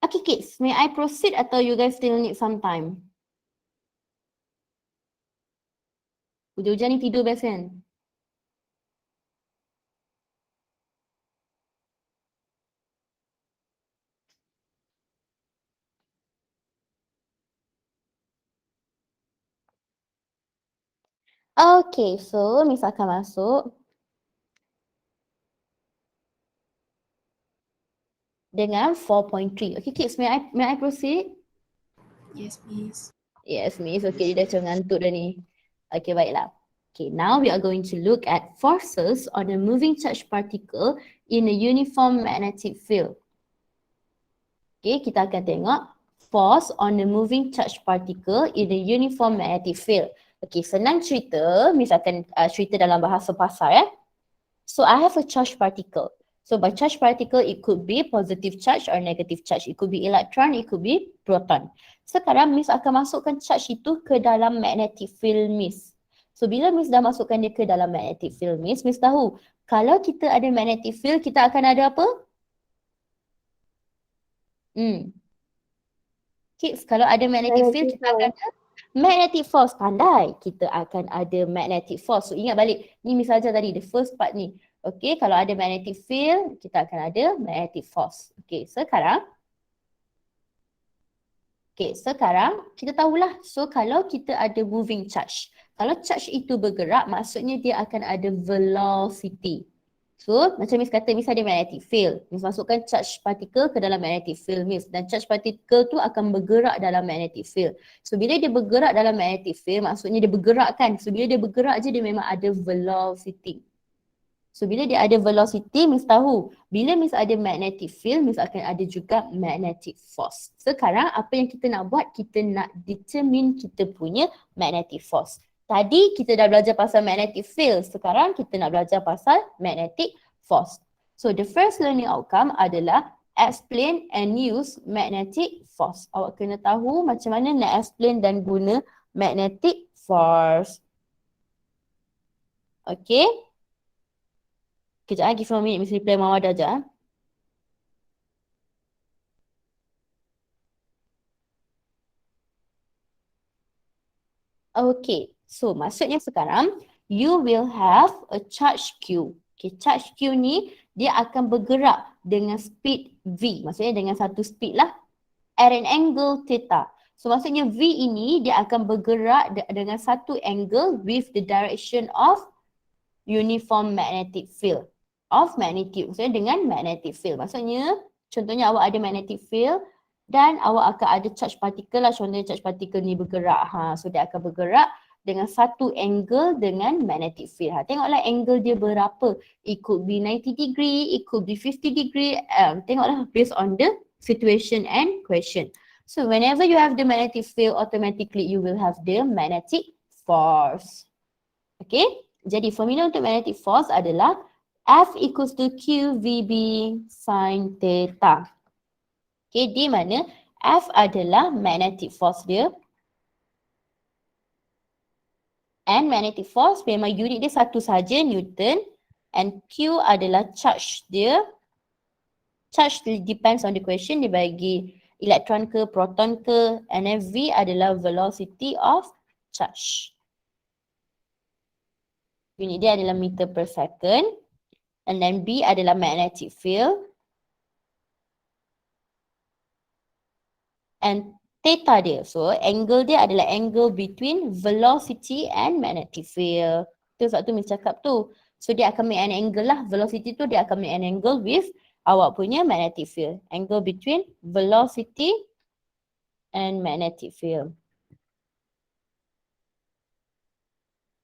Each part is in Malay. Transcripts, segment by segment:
Okay kids, may I proceed atau you guys still need some time? Hujan-hujan ni tidur best kan? Okay, so Miss akan masuk dengan 4.3. Okay kids, may I proceed? Yes, Miss. Yes, Miss. Okay, dia dah macam ngantuk dah ni. Okay, baiklah. Okay, now we are going to look at forces on a moving charged particle in a uniform magnetic field. Okay, kita akan tengok force on a moving charged particle in a uniform magnetic field. Okay, senang cerita, Miss akan cerita dalam bahasa pasar ya. So I have a charged particle. So by charged particle, it could be positive charge or negative charge. It could be electron, it could be proton. Sekarang Miss akan masukkan charge itu ke dalam magnetic field Miss. So bila Miss dah masukkan dia ke dalam magnetic field Miss tahu kalau kita ada magnetic field, kita akan ada apa? Kids, kalau ada magnetic field, kita akan ada magnetic force. Pandai. Kita akan ada magnetic force. So ingat balik, ni Miss ajar tadi, the first part ni. Okay, kalau ada magnetic field, kita akan ada magnetic force. Okay, sekarang kita tahulah. So kalau kita ada moving charge, kalau charge itu bergerak, maksudnya dia akan ada velocity. So macam Miss kata, Miss ada magnetic field. Miss masukkan charge particle ke dalam magnetic field Miss. Dan charge particle tu akan bergerak dalam magnetic field. So bila dia bergerak dalam magnetic field, maksudnya dia bergerak kan. So bila dia bergerak je, dia memang ada velocity. So bila dia ada velocity, Miss tahu bila Miss ada magnetic field, Miss akan ada juga magnetic force. Sekarang apa yang kita nak buat? Kita nak determine kita punya magnetic force. Tadi kita dah belajar pasal magnetic field, sekarang kita nak belajar pasal magnetic force. So the first learning outcome adalah explain and use magnetic force. Awak kena tahu macam mana nak explain dan guna magnetic force. Okay? Kejap give me a minute, Miss reply Mama dah je. Okay, so maksudnya sekarang you will have a charge Q. Okay, charge Q ni dia akan bergerak dengan speed V. Maksudnya dengan satu speed lah at an angle theta. So maksudnya V ini dia akan bergerak dengan satu angle with the direction of uniform magnetic field. Of magnitude. Maksudnya dengan magnetic field. Maksudnya contohnya awak ada magnetic field dan awak akan ada charge particle lah. Contohnya charge particle ni bergerak. So dia akan bergerak dengan satu angle dengan magnetic field. Tengoklah angle dia berapa. It could be 90 degree, it could be 50 degree. Tengoklah based on the situation and question. So whenever you have the magnetic field, automatically you will have the magnetic force. Okay, jadi formula untuk magnetic force adalah F equals to QVB sin theta. Okay, di mana F adalah magnetic force dia. And magnetic force memang unit dia satu saja, Newton. And Q adalah charge dia. Charge depends on the question, dia bagi elektron ke, proton ke. And then V adalah velocity of charge. Unit dia adalah meter per second. And then B adalah magnetic field. And theta dia. So angle dia adalah angle between velocity and magnetic field. Itu sebab tu Miss cakap tu. So dia akan make an angle lah. Velocity tu dia akan make an angle with awak punya magnetic field. Angle between velocity and magnetic field.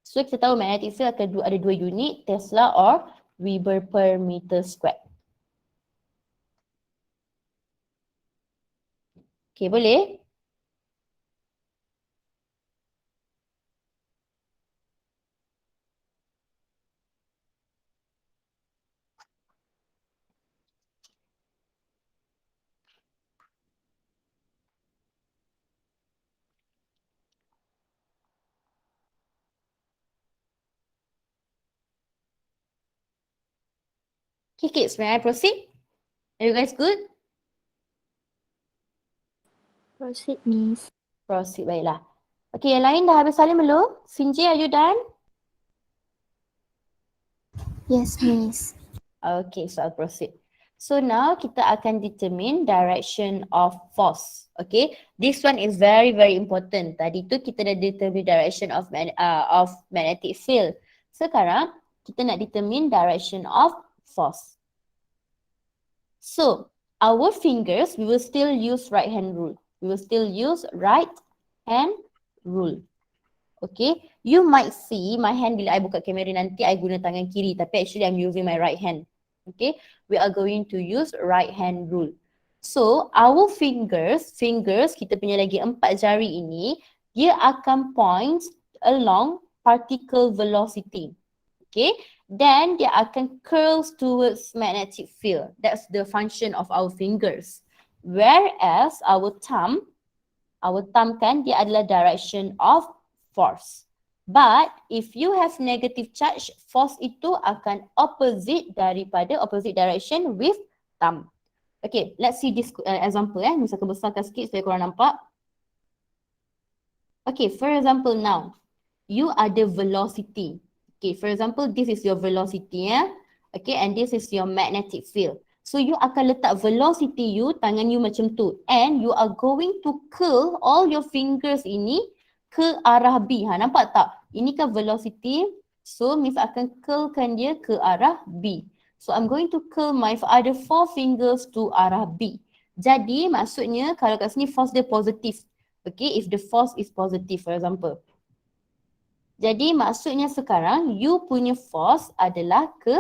So kita tahu magnetic field akan ada dua unit, Tesla or Weber per meter square. Okay, boleh? Okay kids, may I proceed? Are you guys good? Proceed, Miss. Proceed, baiklah. Okay, yang lain dah habis salin belum? Sinji, are you done? Yes, Miss. Okay, so I'll proceed. So now kita akan determine direction of force. Okay, this one is very very important. Tadi tu kita dah determine direction of magnetic field. Sekarang kita nak determine direction of force. So our fingers, we will still use right hand rule. We will still use right hand rule. Okay, you might see my hand bila I buka kamera nanti I guna tangan kiri, tapi actually I'm using my right hand. Okay, we are going to use right hand rule. So our fingers kita punya lagi 4 jari ini, dia akan point along particle velocity. Okay, then dia akan curls towards magnetic field. That's the function of our fingers. Whereas our thumb kan dia adalah direction of force. But if you have negative charge, force itu akan opposite direction with thumb. Okay, let's see this example. Misalkan besarkan sikit supaya korang nampak. Okay, for example now, you ada velocity. Okay, for example, this is your velocity. Okay, and this is your magnetic field. So you akan letak velocity you, tangan you macam tu. And you are going to curl all your fingers ini ke arah B. Nampak tak? Ini kan velocity. So Miss akan curlkan dia ke arah B. So I'm going to curl my other 4 fingers to arah B. Jadi maksudnya kalau kat sini force dia positif. Okay, if the force is positive for example. Jadi maksudnya sekarang you punya force adalah ke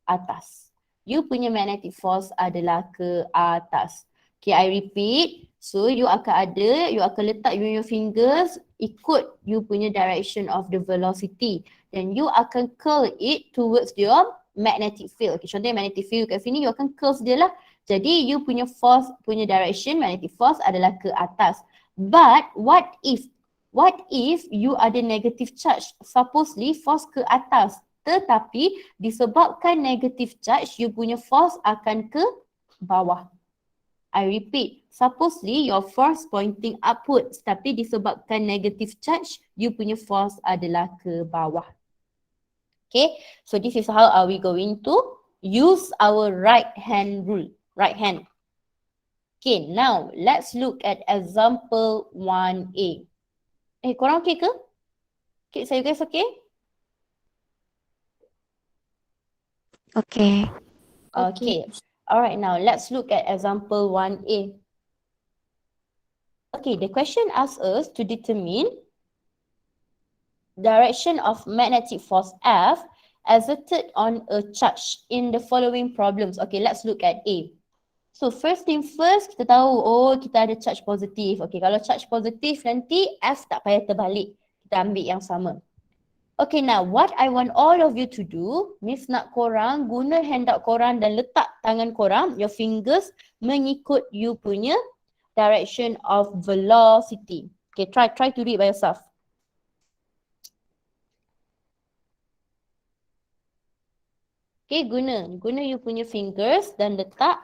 atas. You punya magnetic force adalah ke atas. Okay, I repeat. So you akan letak your fingers ikut you punya direction of the velocity. Then you akan curl it towards your magnetic field. Okay, contohnya magnetic field kat sini, you akan curl dia lah. Jadi you punya force, punya direction, magnetic force adalah ke atas. But what if you ada negative charge? Supposedly force ke atas. Tetapi disebabkan negative charge, you punya force akan ke bawah. I repeat, supposedly your force pointing upwards, tapi disebabkan negative charge, you punya force adalah ke bawah. Okay, so this is how are we going to use our right hand rule. Right hand. Okay, now let's look at example 1A. Korang okay ke? Okay, so you guys okay? Okay. Okay. Alright, now let's look at example 1A. Okay, the question asks us to determine direction of magnetic force F exerted on a charge in the following problems. Okay, let's look at A. So first thing first, kita tahu, kita ada charge positif. Okay, kalau charge positif nanti F tak payah terbalik. Kita ambil yang sama. Okay, now what I want all of you to do, Miss nak korang guna handout korang dan letak tangan korang, your fingers mengikut you punya direction of velocity. Okay, try to read by yourself. Okay, guna you punya fingers dan letak.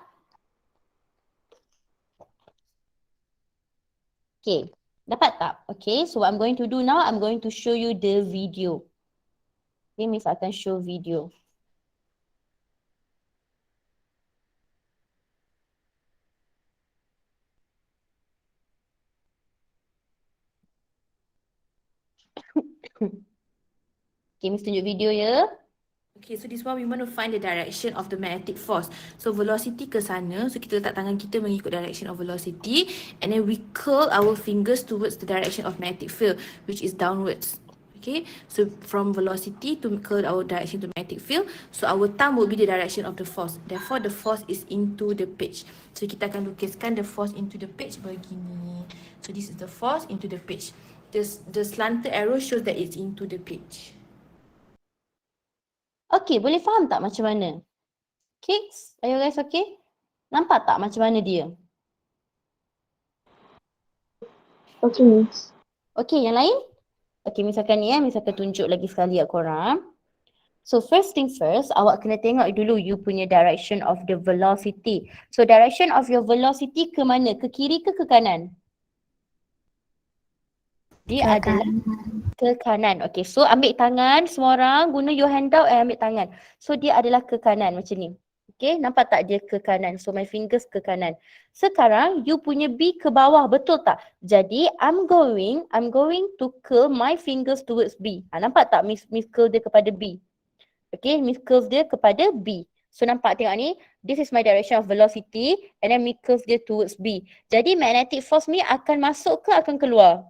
Okay, dapat tak? Okay, so what I'm going to do now, I'm going to show you the video. Okay, Miss akan show video. Okay, Miss tunjuk video ya. Okay, so this one we want to find the direction of the magnetic force. So velocity ke sana, so kita letak tangan kita mengikut direction of velocity, and then we curl our fingers towards the direction of magnetic field, which is downwards. Okay, so from velocity to curl our direction to magnetic field, so our thumb will be the direction of the force. Therefore, the force is into the page. So kita akan lukiskan the force into the page begini. So this is the force into the page. The slanted arrow shows that it's into the page. Okay, boleh faham tak macam mana? Kids, are you guys okay? Nampak tak macam mana dia? Okay, Miss. Okay, yang lain? Okay, misalkan ni Miss akan tunjuk lagi sekali kat korang. So first thing first, awak kena tengok dulu you punya direction of the velocity. So direction of your velocity ke mana? Ke kiri ke kanan? Dia adalah ke kanan. Okay, so ambil tangan semua orang, guna your handout and ambil tangan. So dia adalah ke kanan macam ni. Okay, nampak tak dia ke kanan? So my fingers ke kanan. Sekarang you punya B ke bawah, betul tak? Jadi I'm going to curl my fingers towards B. Nampak tak Miss curl dia kepada B? Okay, Miss curl dia kepada B. So nampak tengok ni, this is my direction of velocity and then Miss curl dia towards B. Jadi magnetic force ni akan masuk ke akan keluar?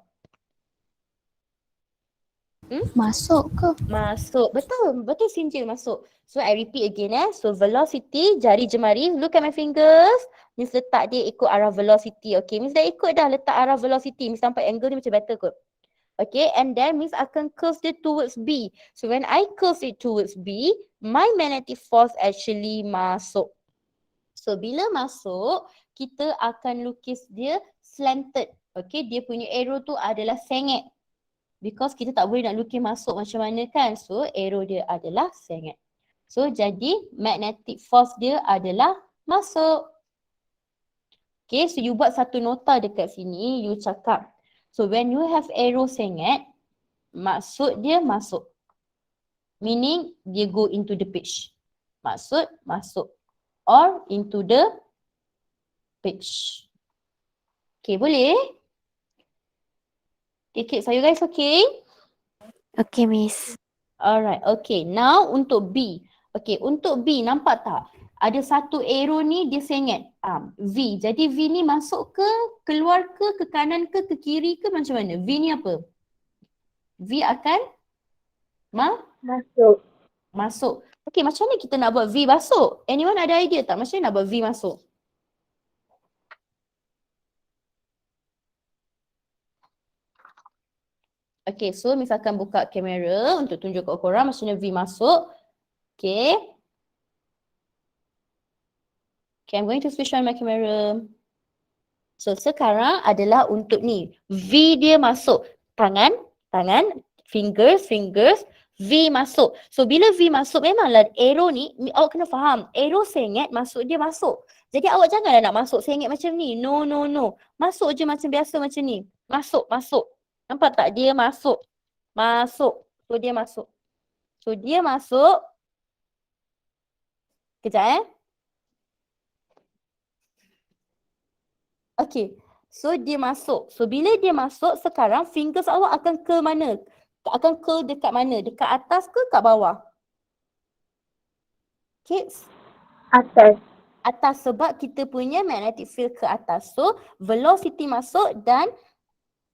Masuk ke? Masuk. Betul Sinjil masuk. So I repeat again So velocity, jari jemari, look at my fingers. Miss letak dia ikut arah velocity. Okay, Miss dah ikut dah letak arah velocity. Miss nampak angle ni macam better kot. Okay, and then Miss akan curve dia towards B. So when I curve it towards B, my magnetic force actually masuk. So bila masuk, kita akan lukis dia slanted. Okay, dia punya arrow tu adalah sengit. Because kita tak boleh nak lukis masuk macam mana kan. So arrow dia adalah sengit. So jadi magnetic force dia adalah masuk. Okay, so you buat satu nota dekat sini. You cakap. So when you have arrow sengit, maksud dia masuk. Meaning dia go into the page. Maksud masuk. Or into the page. Okay, boleh? Okay, kids, are you guys okay? Okay, Miss. Alright, okay. Now untuk B. Okay, untuk B nampak tak? Ada satu arrow ni dia sengit. V. Jadi V ni masuk ke, keluar ke kanan ke kiri ke macam mana? V ni apa? V akan masuk. Okay, macam mana kita nak buat V masuk? Anyone ada idea tak? Macam mana nak buat V masuk? Okay, so misalkan buka kamera untuk tunjuk kat korang macam mana V masuk. Okay. Okay, I'm going to switch on my camera. So sekarang adalah untuk ni. V dia masuk. Tangan, fingers, V masuk. So bila V masuk memanglah arrow ni, awak kena faham. Arrow sengit masuk dia masuk. Jadi awak janganlah nak masuk sengit macam ni. No. Masuk je macam biasa macam ni. Masuk. Nampak tak? Dia masuk. So dia masuk. Kejap Okay. So dia masuk. So bila dia masuk sekarang fingers awak akan ke mana? Akan ke dekat mana? Dekat atas ke kat bawah? Kids? Atas sebab kita punya magnetic field ke atas. So velocity masuk dan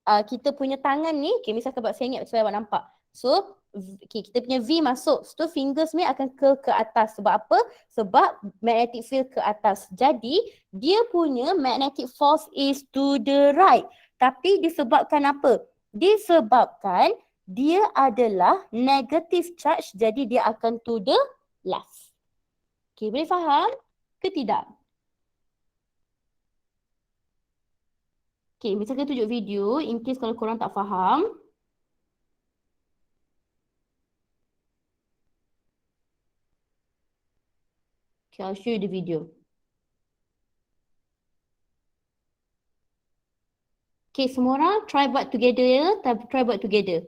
kita punya tangan ni, okay, misalkan buat sengit supaya awak nampak. So, okay, kita punya V masuk. So, fingers ni akan ke atas. Sebab apa? Sebab magnetic field ke atas. Jadi, dia punya magnetic force is to the right. Tapi disebabkan apa? Disebabkan dia adalah negative charge. Jadi, dia akan to the left. Okay, boleh faham ke tidak? Okay, misalkan tunjuk video in case kalau korang tak faham. Okay, I'll show you the video. Okay, semua orang try buat together ya. Try buat together.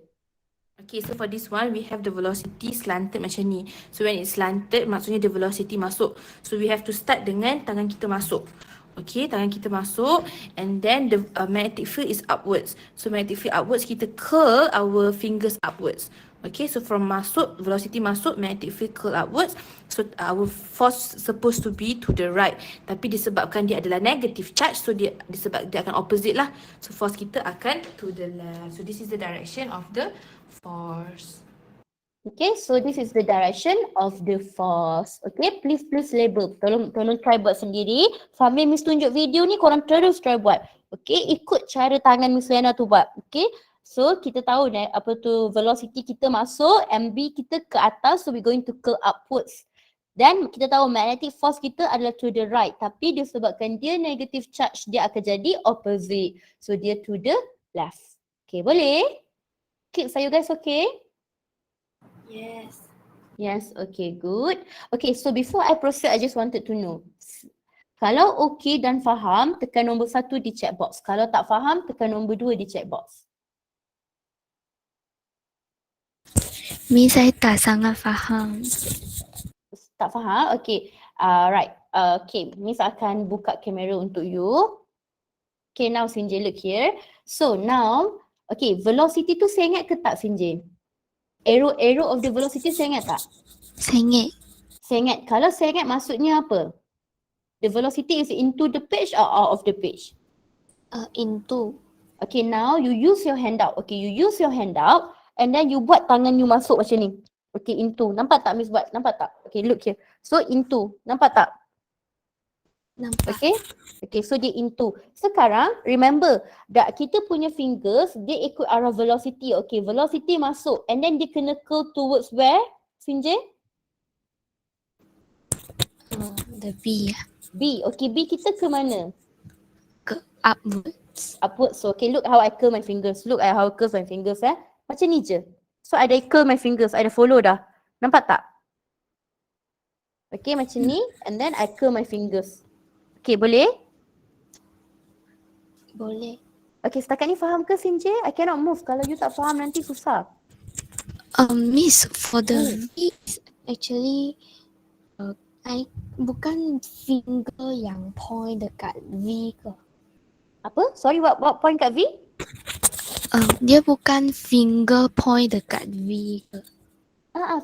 Okay, so for this one, we have the velocity slanted macam ni. So when it's slanted, maksudnya the velocity masuk. So we have to start dengan tangan kita masuk. Okay, tangan kita masuk and then the magnetic field is upwards. So magnetic field upwards, kita curl our fingers upwards. Okay, so from masuk, velocity masuk, magnetic field curl upwards. So our force supposed to be to the right. Tapi disebabkan dia adalah negative charge, so dia akan opposite lah. So force kita akan to the left. So this is the direction of the force. Okay, so this is the direction of the force. Okay, please label. Tolong try buat sendiri. Sambil Miss tunjuk video ni, korang terus try buat. Okay, ikut cara tangan Miss Lena tu buat. Okay, so kita tahu apa tu velocity kita masuk, MB kita ke atas, so we going to curl upwards. Dan kita tahu magnetic force kita adalah to the right. Tapi disebabkan dia negative charge, dia akan jadi opposite. So dia to the left. Okay, boleh? Kids, are you guys okay? Yes, okay, good. Okay, so before I proceed, I just wanted to know. Kalau okay dan faham, tekan nombor 1 di chat box. Kalau tak faham, tekan nombor 2 di chat box. Miss, saya tak sangat faham. Tak faham? Okay. Right. Okay. Miss akan buka kamera untuk you. Okay, now Sinjay look here. So now, okay, velocity tu saya ingat ke tak Sinjay? Arrow of the velocity saya ingat tak? Saya ingat. Saya ingat. Kalau saya ingat maksudnya apa? The velocity is into the page or out of the page? Into. Okay, now you use your handout. Okay, you use your handout and then you buat tangan you masuk macam ni. Okay, into. Nampak tak Miss buat? Nampak tak? Okay, look here. So into. Nampak tak? Nampak. Okay. Okay, so dia into. Sekarang, remember, kita punya fingers, dia ikut arah velocity. Okay, velocity masuk and then dia kena curl towards where, Sinjay? The V. B. Okay, B kita ke mana? Ke upwards. Upwards. So, okay, look how I curl my fingers. Look at how I curl my fingers Macam ni je. So, I dah curl my fingers. I dah follow dah. Nampak tak? Okay, macam ni. And then I curl my fingers. Okay, boleh? Boleh. Okay, setakat ni faham ke Sinjay? I cannot move. Kalau you tak faham nanti susah. Miss, for the V, actually, I bukan finger yang point dekat V ke. Apa? Sorry, what point kat V? Dia bukan finger point dekat V ke.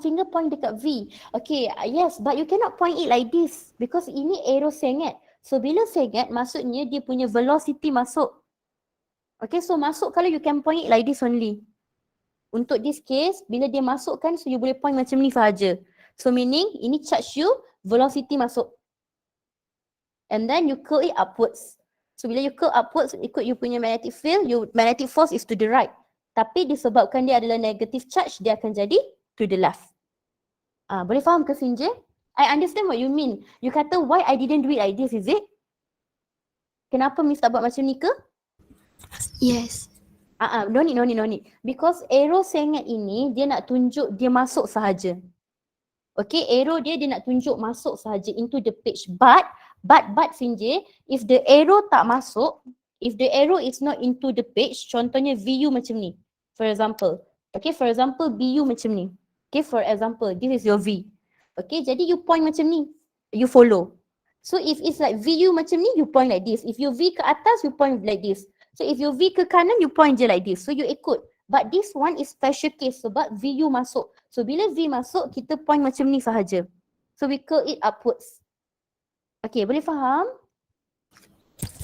Finger point dekat V. Okay, yes, but you cannot point it like this because ini arrow senget. So, bila senget, maksudnya dia punya velocity masuk. Okay, so masuk kalau you can point it like this only. Untuk this case, bila dia masukkan, so you boleh point macam ni sahaja. So, meaning, ini charge you, velocity masuk. And then you curl it upwards. So, bila you curl upwards, ikut you punya magnetic field, magnetic force is to the right. Tapi disebabkan dia adalah negative charge, dia akan jadi to the left. Boleh faham ke Sinjay? I understand what you mean. You kata why I didn't do it like this, is it? Kenapa Miss tak buat macam ni ke? Yes. No need. Because arrow senget ini dia nak tunjuk dia masuk sahaja. Okay, arrow dia nak tunjuk masuk sahaja into the page. But Sinjay, if the arrow tak masuk, if the arrow is not into the page, contohnya VU macam ni. For example. Okay, for example BU macam ni. Okay, for example, this is your V. Okay, jadi you point macam ni. You follow. So if it's like VU macam ni, you point like this. If you V ke atas, you point like this. So if you V ke kanan, you point je like this. So you ikut. But this one is special case sebab VU masuk. So bila V masuk, kita point macam ni sahaja. So we curl it upwards. Okay, boleh faham?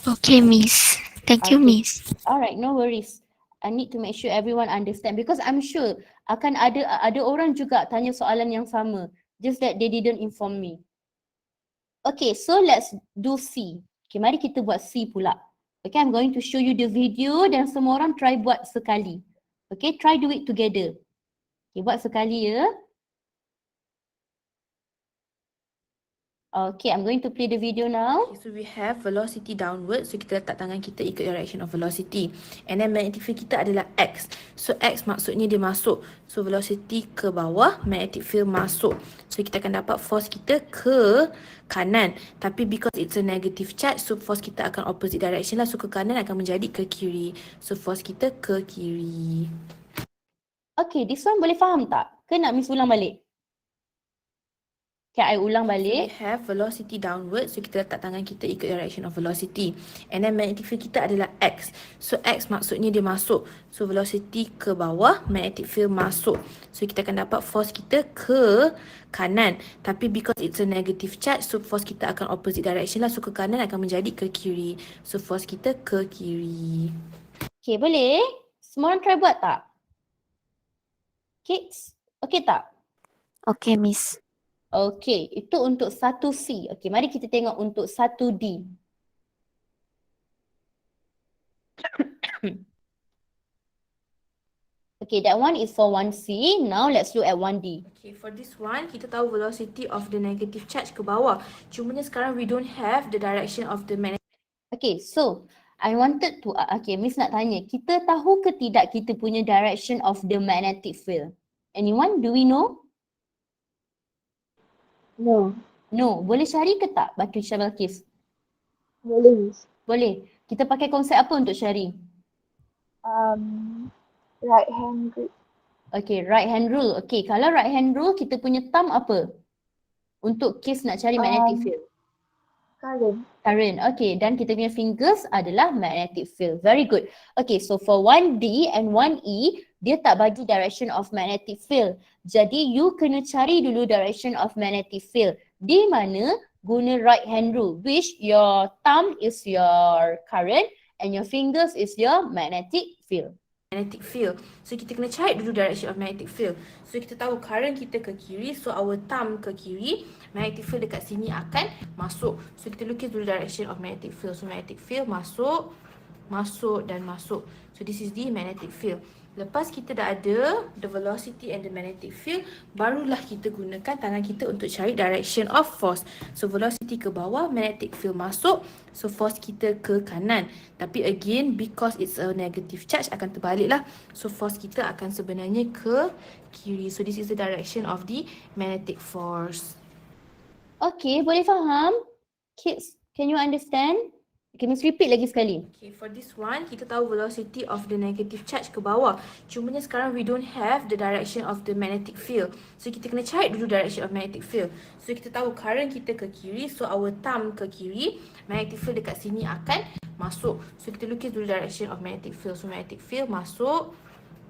Okay, Miss. Thank you, Okay. Miss. Alright, no worries. I need to make sure everyone understand because I'm sure akan ada orang juga tanya soalan yang sama. Just that they didn't inform me. Okay, so let's do C. Okay, mari kita buat C pula. Okay, I'm going to show you the video dan semua orang try buat sekali. Okay, try do it together. Okay, buat sekali ya. Okay, I'm going to play the video now. Okay, so we have velocity downward. So kita letak tangan kita ikut direction of velocity. And then magnetic field kita adalah X. So X maksudnya dia masuk. So velocity ke bawah, magnetic field masuk. So kita akan dapat force kita ke kanan. Tapi because it's a negative charge, so force kita akan opposite direction lah. So ke kanan akan menjadi ke kiri. So force kita ke kiri. Okay, this one boleh faham tak? Ke nak Miss ulang balik? Okay, I ulang So balik. we have velocity downward. So kita letak tangan kita ikut direction of velocity. And then magnetic field kita adalah X. So X maksudnya dia masuk. So velocity ke bawah, magnetic field masuk. So kita akan dapat force kita ke kanan. Tapi because it's a negative charge, so force kita akan opposite direction lah. So ke kanan akan menjadi ke kiri. So force kita ke kiri. Okay, boleh? Semua orang try buat tak? Okay, okay tak? Okay, Miss. Okay, itu untuk 1C. Okay, mari kita tengok untuk 1D. Okay, that one is for 1C. Now let's look at 1D. Okay, for this one, kita tahu velocity of the negative charge ke bawah. Cumanya sekarang we don't have the direction of the magnetic. Okay, so I wanted to, okay, Miss nak tanya, kita tahu ke tidak kita punya direction of the magnetic field? Anyone? Do we know? No, No. Boleh cari ke tak bantu Syah Balkis? boleh Miss. Boleh. Kita pakai konsep apa untuk cari? Right hand grip. Okay, right hand rule. Okay, kalau right hand rule kita punya thumb apa? Untuk case nak cari magnetic field. Current. Current. Okay, dan kita punya fingers adalah magnetic field. Very good. Okay, so for 1D and 1E, dia tak bagi direction of magnetic field. Jadi you kena cari dulu direction of magnetic field. Di mana guna right hand rule, which your thumb is your current and your fingers is your magnetic field. Magnetic field. So kita kena cari dulu direction of magnetic field. So kita tahu current kita ke kiri, so our thumb ke kiri, magnetic field dekat sini akan masuk. So kita lukis dulu direction of magnetic field. So magnetic field masuk, masuk dan masuk. So this is the magnetic field. Lepas kita dah ada the velocity and the magnetic field, barulah kita gunakan tangan kita untuk cari direction of force. So velocity ke bawah, magnetic field masuk, so force kita ke kanan. Tapi again, because it's a negative charge, akan terbalik lah. So force kita akan sebenarnya ke kiri. So this is the direction of the magnetic force. Okay, boleh faham? Kids, can you understand? Okay, Miss repeat lagi sekali. Okay, for this one, kita tahu velocity of the negative charge ke bawah. Cumanya sekarang we don't have the direction of the magnetic field. So kita kena cari dulu direction of magnetic field. So kita tahu current kita ke kiri, so our thumb ke kiri, magnetic field dekat sini akan masuk. So kita lukis dulu direction of magnetic field. So magnetic field masuk,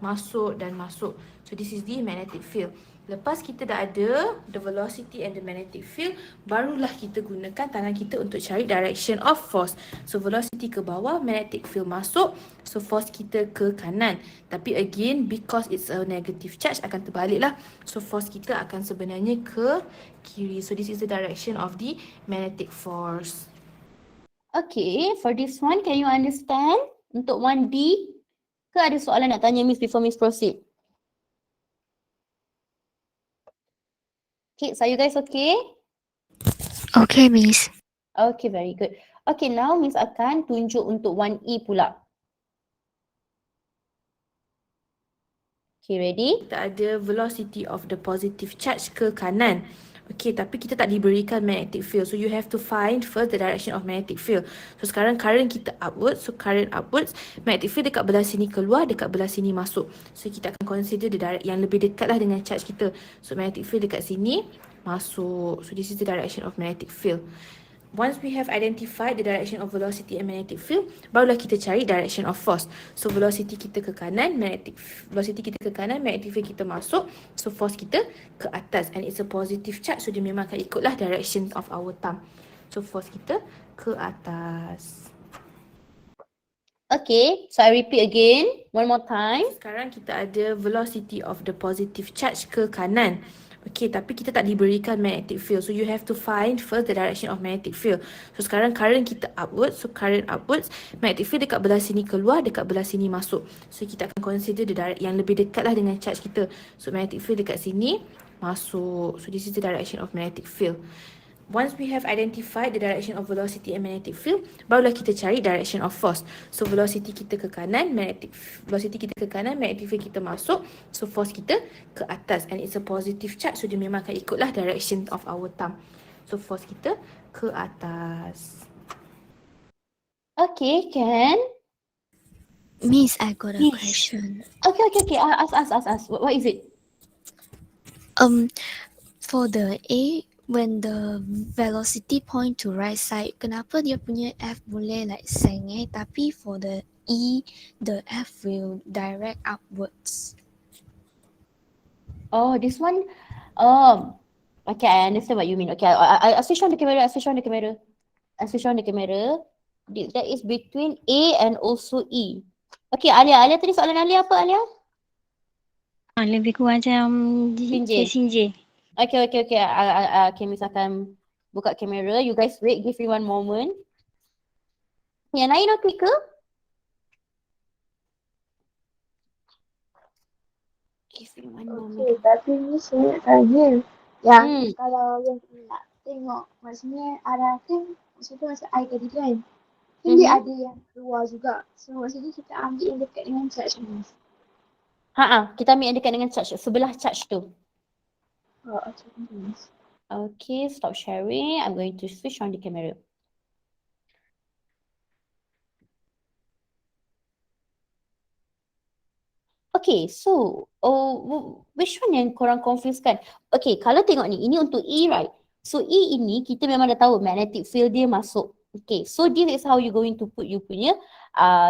masuk dan masuk. So this is the magnetic field. Lepas kita dah ada the velocity and the magnetic field, barulah kita gunakan tangan kita untuk cari direction of force. So velocity ke bawah, magnetic field masuk, so force kita ke kanan. Tapi again, because it's a negative charge, akan terbalik lah. So force kita akan sebenarnya ke kiri. So this is the direction of the magnetic force. Okay, for this one, can you understand? Untuk 1D, ke ada soalan nak tanya Miss before Miss proceed? Kids, are you guys okay? Okay, Miss. Okay, very good. Okay, now Miss akan tunjuk untuk 1E pula. Okay, ready? Kita ada velocity of the positive charge ke kanan. Okay, tapi kita tak diberikan magnetic field. So you have to find first the direction of magnetic field. So sekarang current kita upwards. So current upwards. Magnetic field dekat belah sini keluar, dekat belah sini masuk. So kita akan consider the direct yang lebih dekat lah dengan charge kita. So magnetic field dekat sini masuk. So this is the direction of magnetic field. Once we have identified the direction of velocity and magnetic field, barulah kita cari direction of force. So velocity kita ke kanan, velocity kita ke kanan, magnetic field kita masuk, so force kita ke atas, and it's a positive charge, so dia memang akan ikutlah direction of our thumb. So force kita ke atas. Okay, so I repeat again, one more time. Sekarang kita ada velocity of the positive charge ke kanan. Okay, tapi kita tak diberikan magnetic field. So you have to find first the direction of magnetic field. So sekarang current kita upwards. So current upwards. Magnetic field dekat belah sini keluar, dekat belah sini masuk. So kita akan consider the direct yang lebih dekat lah dengan charge kita. So magnetic field dekat sini masuk. So this is the direction of magnetic field. Once we have identified the direction of velocity and magnetic field, barulah kita cari direction of force. So velocity kita ke kanan, velocity kita ke kanan, magnetic field kita masuk, so force kita ke atas, and it's a positive charge, so dia memang akan ikutlah direction of our thumb. So force kita ke atas. Okay, Ken. Miss, I got a Yes. question. Okay. Ask. What is it? For the A, when the velocity point to right side, kenapa dia punya F boleh like sengih, tapi for the E, the F will direct upwards? Oh, this one. Okay, I understand what you mean. Okay, I switch on the camera. That is between A and also E. Okay, Alia tadi soalan Alia apa, Alia? Lebih kurang macam Sinjih. Okay. Okay, Miss akan buka kamera. You guys wait, give me one moment. Yang lain okay ke? Give me one moment. Okay, tapi ni saya nak tanya. Yang kalau yang nak tengok, maksudnya arah kan, maksudnya macam I tadi kan. Kan dia ada yang keluar juga. So maksudnya kita ambil yang dekat dengan charge ni. Kita ambil yang dekat dengan charge, sebelah charge tu. Oh, okay. Okay, stop sharing. I'm going to switch on the camera. Okay, so which one yang korang confuse kan? Okay, kalau tengok ni, ini untuk E right? So E ini kita memang dah tahu magnetic field dia masuk. Okay, so this is how you going to put you punya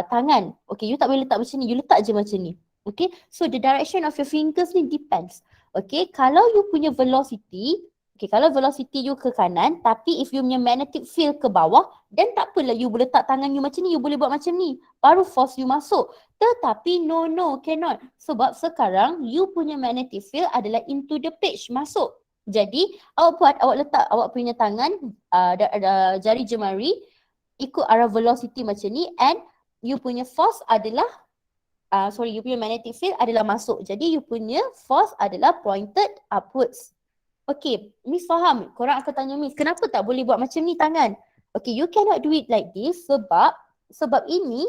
tangan. Okay, you tak boleh letak macam ni, you letak je macam ni. Okay, so the direction of your fingers ni depends. Okay, kalau you punya velocity, okay, kalau velocity you ke kanan, tapi if you punya magnetic field ke bawah, then tak apalah you boleh letak tangan you macam ni, you boleh buat macam ni. Baru force you masuk. Tetapi no, cannot. Sebab sekarang you punya magnetic field adalah into the page, masuk. Jadi awak letak awak punya tangan, jari jemari ikut arah velocity macam ni and you punya force adalah, you punya magnetic field adalah masuk. Jadi you punya force adalah pointed upwards. Okay, Miss faham. Korang akan tanya Miss, kenapa tak boleh buat macam ni tangan? Okay, you cannot do it like this sebab ini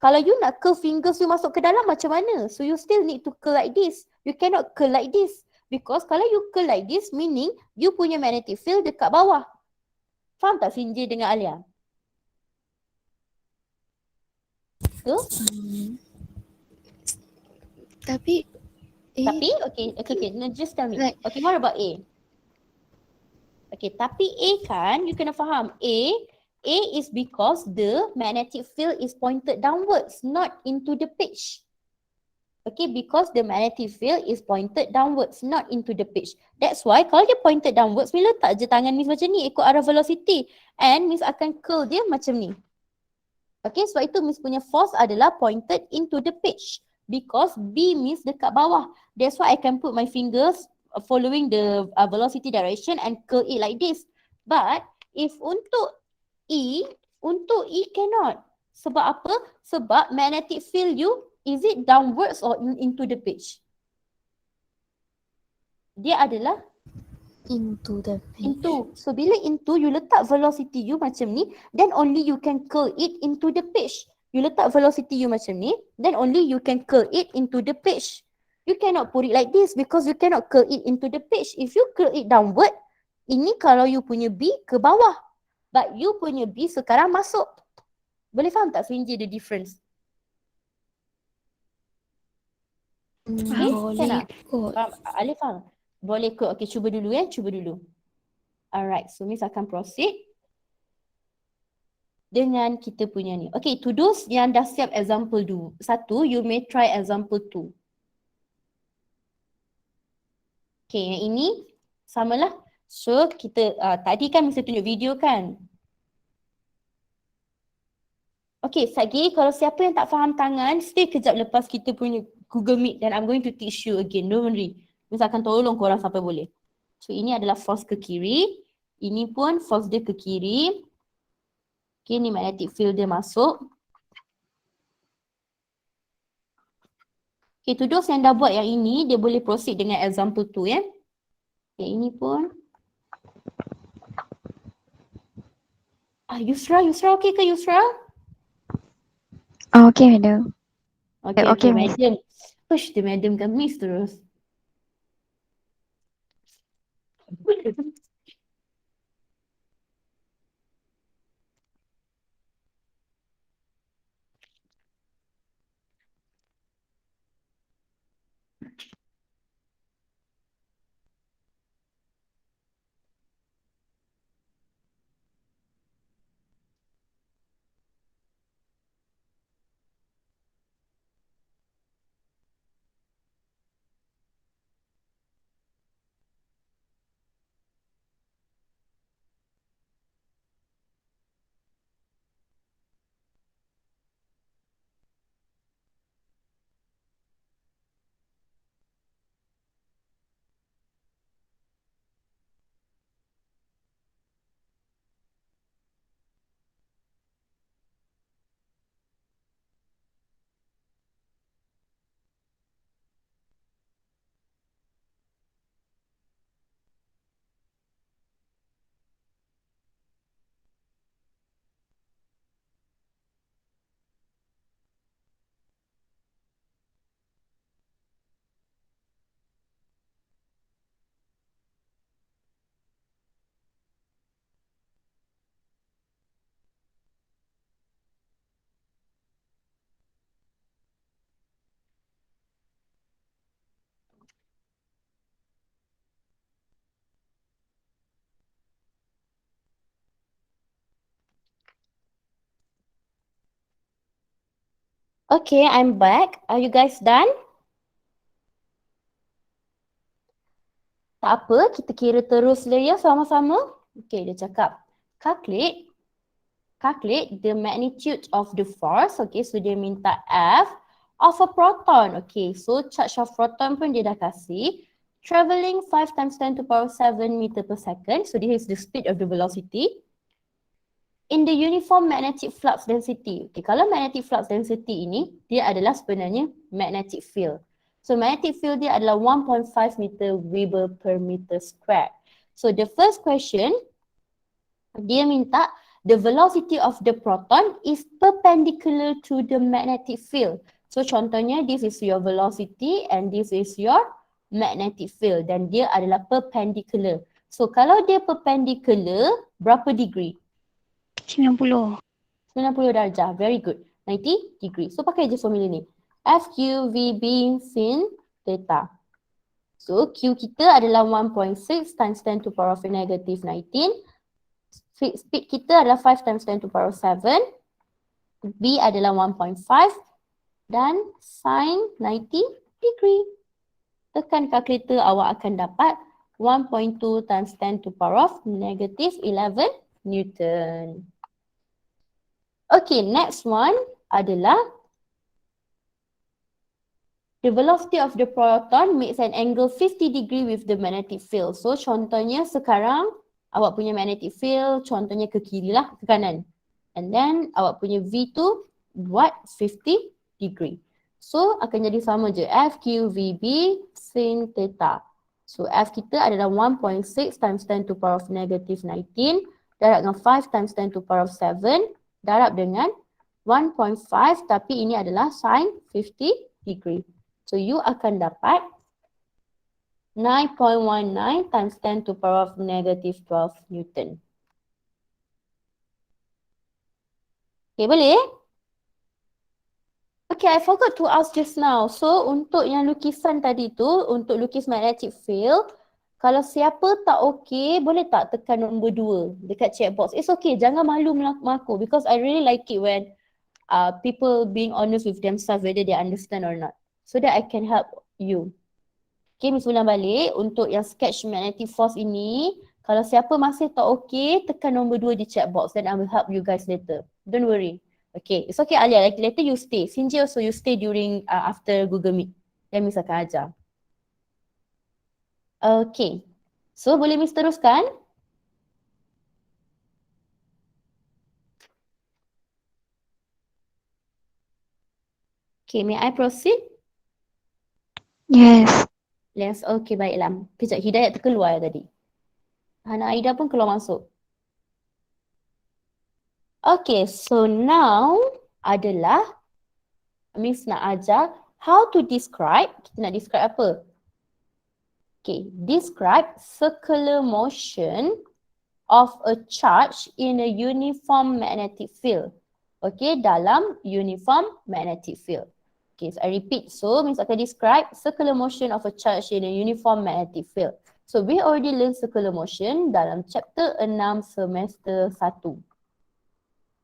kalau you nak curl fingers you masuk ke dalam macam mana? So you still need to curl like this. You cannot curl like this. Because kalau you curl like this, meaning you punya magnetic field dekat bawah. Faham tak Finjay dengan Alia? Tu? Tapi Okay, no, just tell me. Like- Okay, what about A? Okay, tapi A kan, you kena faham. A is because the magnetic field is pointed downwards, not into the page. Okay, because the magnetic field is pointed downwards, not into the page. That's why kalau dia pointed downwards, Miss letak je tangan Miss macam ni, ikut arah velocity. And Miss akan curl dia macam ni. Okay, sebab itu Miss punya force adalah pointed into the page. Because B Miss dekat bawah. That's why I can put my fingers following the velocity direction and curl it like this. But if untuk E cannot. Sebab apa? Sebab magnetic field you, is it downwards or into the page? Dia adalah into the page. into. So bila into, you letak velocity you macam ni, then only you can curl it into the page. You letak velocity you macam ni, then only you can curl it into the page. You cannot put it like this because you cannot curl it into the page. If you curl it downward, ini kalau you punya B ke bawah. But you punya B sekarang masuk. Boleh faham tak Finji the difference? Boleh kot. Alif faham? Boleh kot. Okay, cuba dulu cuba dulu. Alright, so Miss akan proceed dengan kita punya ni. Okay, to those yang dah siap example 1, you may try example 2. Okay, yang ini samalah. So, kita tadi kan Miss tunjuk video kan? Okay, lagi kalau siapa yang tak faham tangan, stay kejap lepas kita punya Google Meet dan I'm going to teach you again. Don't worry. Miss akan tolong korang sampai boleh. So, ini adalah force ke kiri. Ini pun force dia ke kiri. Okay, ni magnetic field dia masuk. Okay, to those yang dah buat yang ini, dia boleh proceed dengan example 2 ya. Okay, ini pun. Yusra okay ke Yusra? Okay, madam. Okay, Miss. madam. Push the madam ke miss terus. Okay, I'm back. Are you guys done? Tak apa, kita kira terus le ya sama-sama. Okay, dia cakap calculate the magnitude of the force. Okay, so dia minta F of a proton. Okay, so charge of proton pun dia dah kasih. Travelling 5 times 10 to power 7 meter per second. So this is the speed of the velocity. In the uniform magnetic flux density. Okay, kalau magnetic flux density ini, dia adalah sebenarnya magnetic field. So magnetic field dia adalah 1.5 meter Weber per meter square. So the first question, dia minta the velocity of the proton is perpendicular to the magnetic field. So contohnya this is your velocity and this is your magnetic field dan dia adalah perpendicular. So kalau dia perpendicular, berapa degree? 90. 90 darjah. Very good. 90 degree. So pakai je formula ni. FQVB sin theta. So Q kita adalah 1.6 times 10 to power of negative 19. Speed kita adalah 5 times 10 to power 7. B adalah 1.5 dan sin 90 degree. Tekan kalkulator, awak akan dapat 1.2 times 10 to power of negative 11 Newton. Okay, next one adalah the velocity of the proton makes an angle 50 degree with the magnetic field. So contohnya sekarang awak punya magnetic field contohnya ke kiri lah, ke kanan. And then awak punya V tu buat 50 degree. So akan jadi sama je FQVB sin theta. So F kita adalah 1.6 times 10 to power of negative 19 darab dengan 5 times 10 to power of 7 darab dengan 1.5 tapi ini adalah sin 50 degree. So you akan dapat 9.19 times 10 to power of negative 12 Newton. Okay, boleh? Okay, I forgot to ask just now. So untuk yang lukisan tadi tu, untuk lukis magnetic field, kalau siapa tak okay, boleh tak tekan nombor 2 dekat checkbox? It's okay, jangan malu mengaku because I really like it when people being honest with themselves whether they understand or not. So that I can help you. Okay, Miss ulang balik untuk yang sketch magnetic force ini. Kalau siapa masih tak okay, tekan nombor 2 di checkbox then I will help you guys later. Don't worry. Okay, it's okay Alia, later you stay. Sinji also you stay during after Google Meet. Then Miss akan ajar. Okay, so boleh Miss teruskan? Okay, may I proceed? Yes. Yes, okay baiklah. Kejap, Hidayat terkeluar tadi. Hana Aida pun keluar masuk. Okay, so now adalah Miss nak ajar how to describe. Kita nak describe apa? Okay, describe circular motion of a charge in a uniform magnetic field. Okay, dalam uniform magnetic field. Okay, so I repeat. So, Miss akan describe circular motion of a charge in a uniform magnetic field. So, we already learned circular motion dalam chapter 6 semester 1.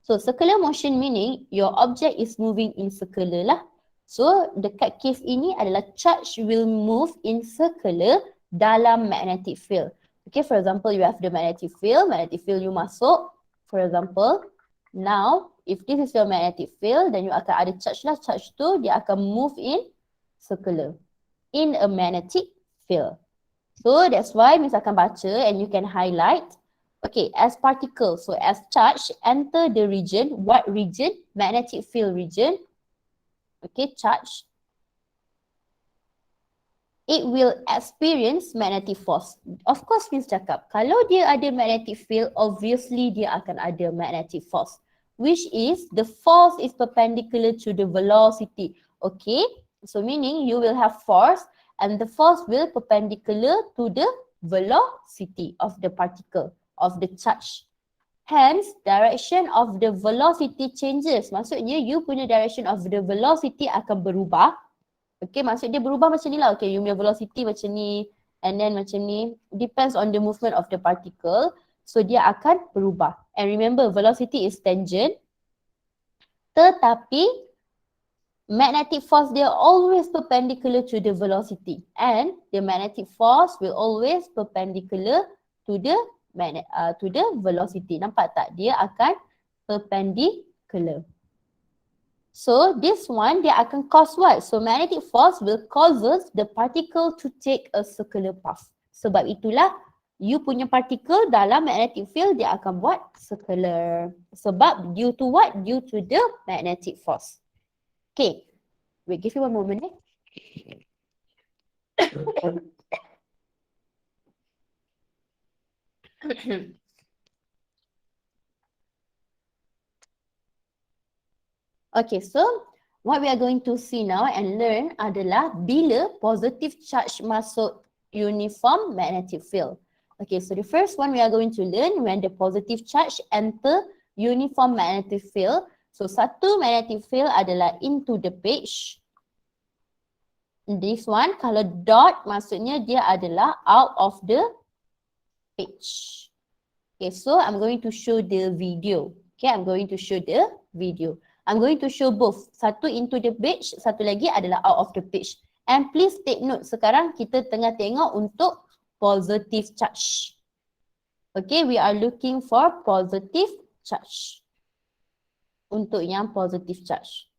So, circular motion meaning your object is moving in circular lah. So, dekat case ini adalah charge will move in circular dalam magnetic field. Okay, for example, you have the magnetic field you masuk. For example, now, if this is your magnetic field, then you akan ada charge lah. Charge tu, dia akan move in circular. In a magnetic field. So, that's why Miss akan baca and you can highlight. Okay, as particle, so as charge enter the region, what region? Magnetic field region. Okay, charge. It will experience magnetic force. Of course, Miss cakap, kalau dia ada magnetic field, obviously dia akan ada magnetic force. Which is, the force is perpendicular to the velocity. Okay, so meaning you will have force and the force will perpendicular to the velocity of the particle, of the charge. Hence, direction of the velocity changes. Maksudnya, you punya direction of the velocity akan berubah. Okay, maksud dia berubah macam ni lah. Okay, you punya velocity macam ni and then macam ni. Depends on the movement of the particle. So, dia akan berubah. And remember, velocity is tangent. Tetapi, magnetic force they are always perpendicular to the velocity, and the magnetic force will always perpendicular to the velocity. Nampak tak? Dia akan perpendicular. So this one dia akan cause what? So magnetic force will causes the particle to take a circular path. Sebab itulah you punya particle dalam magnetic field dia akan buat circular. Sebab due to what? Due to the magnetic force. Okay. Wait, give you one moment. Okay, so what we are going to see now and learn adalah bila positive charge masuk uniform magnetic field. Okay, so the first one we are going to learn when the positive charge enter uniform magnetic field. So satu magnetic field adalah into the page. This one kalau dot maksudnya dia adalah out of the page. Okay, so I'm going to show the video. Okay, I'm going to show the video. I'm going to show both. Satu into the page, satu lagi adalah out of the page. And please take note, sekarang kita tengah tengok untuk positive charge. Okay, we are looking for positive charge. Untuk yang positive charge.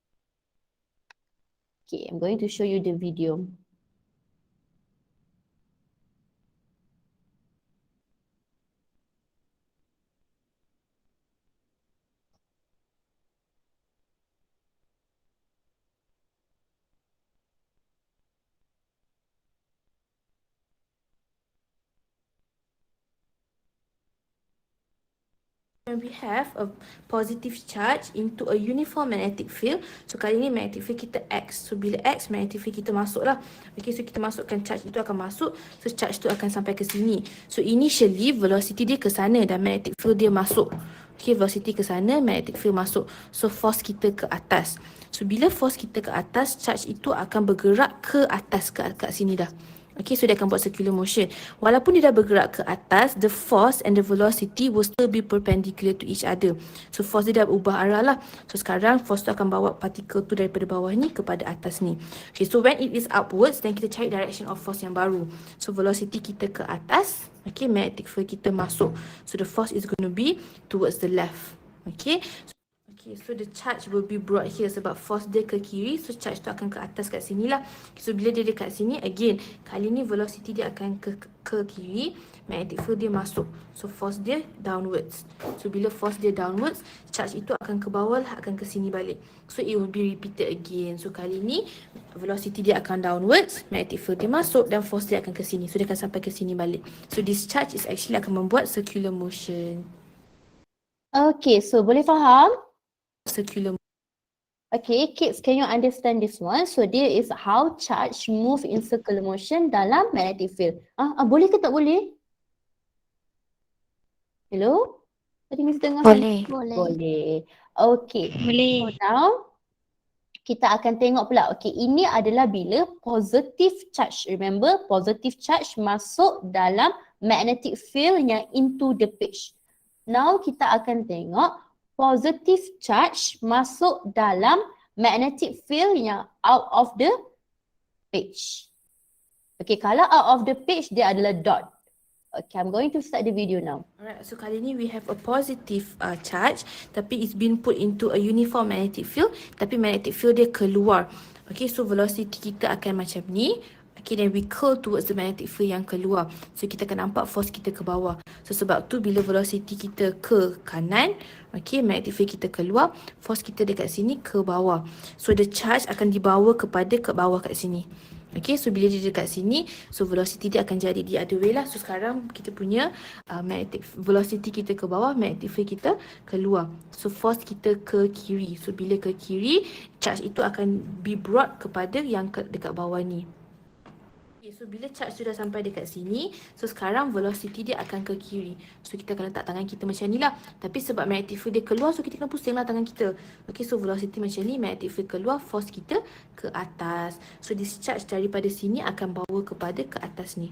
Okay, I'm going to show you the video. When we have a positive charge into a uniform magnetic field, so kali ni magnetic field kita X. So bila X, magnetic field kita masuk lah. Okay, so kita masukkan charge itu akan masuk. So charge tu akan sampai ke sini. So initially velocity dia ke sana dan magnetic field dia masuk. Okay, velocity ke sana, magnetic field masuk. So force kita ke atas. So bila force kita ke atas, charge itu akan bergerak ke atas kat sini dah. Okay, so dia akan buat circular motion. Walaupun dia dah bergerak ke atas, the force and the velocity will still be perpendicular to each other. So force dia dah ubah arah lah. So sekarang force tu akan bawa particle tu daripada bawah ni kepada atas ni. Okay, so when it is upwards, then kita cari direction of force yang baru. So velocity kita ke atas, okay, magnetic field kita masuk. So the force is going to be towards the left. Okay. Okay, so the charge will be brought here sebab force dia ke kiri, so charge tu akan ke atas kat sini lah. Okay, so bila dia dekat sini, again, kali ni velocity dia akan ke kiri, magnetic field dia masuk. So force dia downwards. So bila force dia downwards, charge itu akan ke bawah lah, akan ke sini balik. So it will be repeated again. So kali ni velocity dia akan downwards, magnetic field dia masuk dan force dia akan ke sini. So dia akan sampai ke sini balik. So this charge is actually akan membuat circular motion. Okay, so boleh faham? Circular. Okay, kids, can you understand this one? So this is how charge move in circular motion dalam magnetic field. Boleh ke tak boleh? Hello? Tadi Miss dengar? Boleh. Boleh. Okay. Boleh. So now kita akan tengok pula. Okay, ini adalah bila positive charge. Remember, positive charge masuk dalam magnetic field yang into the page. Now kita akan tengok positive charge masuk dalam magnetic field yang out of the page. Okay, kalau out of the page dia adalah dot. Okay, I'm going to start the video now. Alright, so kali ni we have a positive charge tapi it's been put into a uniform magnetic field tapi magnetic field dia keluar. Okay, so velocity kita akan macam ni. Okay, then we curl towards the magnetic field yang keluar. So kita akan nampak force kita ke bawah. So sebab tu bila velocity kita ke kanan, okay, magnetic field kita keluar, force kita dekat sini ke bawah. So the charge akan dibawa ke bawah kat sini. Okay, so bila dia dekat sini, so velocity dia akan jadi the other way lah. So sekarang kita punya magnetic velocity kita ke bawah, magnetic field kita keluar. So force kita ke kiri. So bila ke kiri, charge itu akan be brought kepada yang dekat bawah ni. So bila charge sudah sampai dekat sini, so sekarang velocity dia akan ke kiri. So kita akan letak tangan kita macam ni lah. Tapi sebab magnetic field dia keluar, so kita kena pusing lah tangan kita. Okay, so velocity macam ni, magnetic field keluar, force kita ke atas. So this charge daripada sini akan bawa kepada ke atas ni.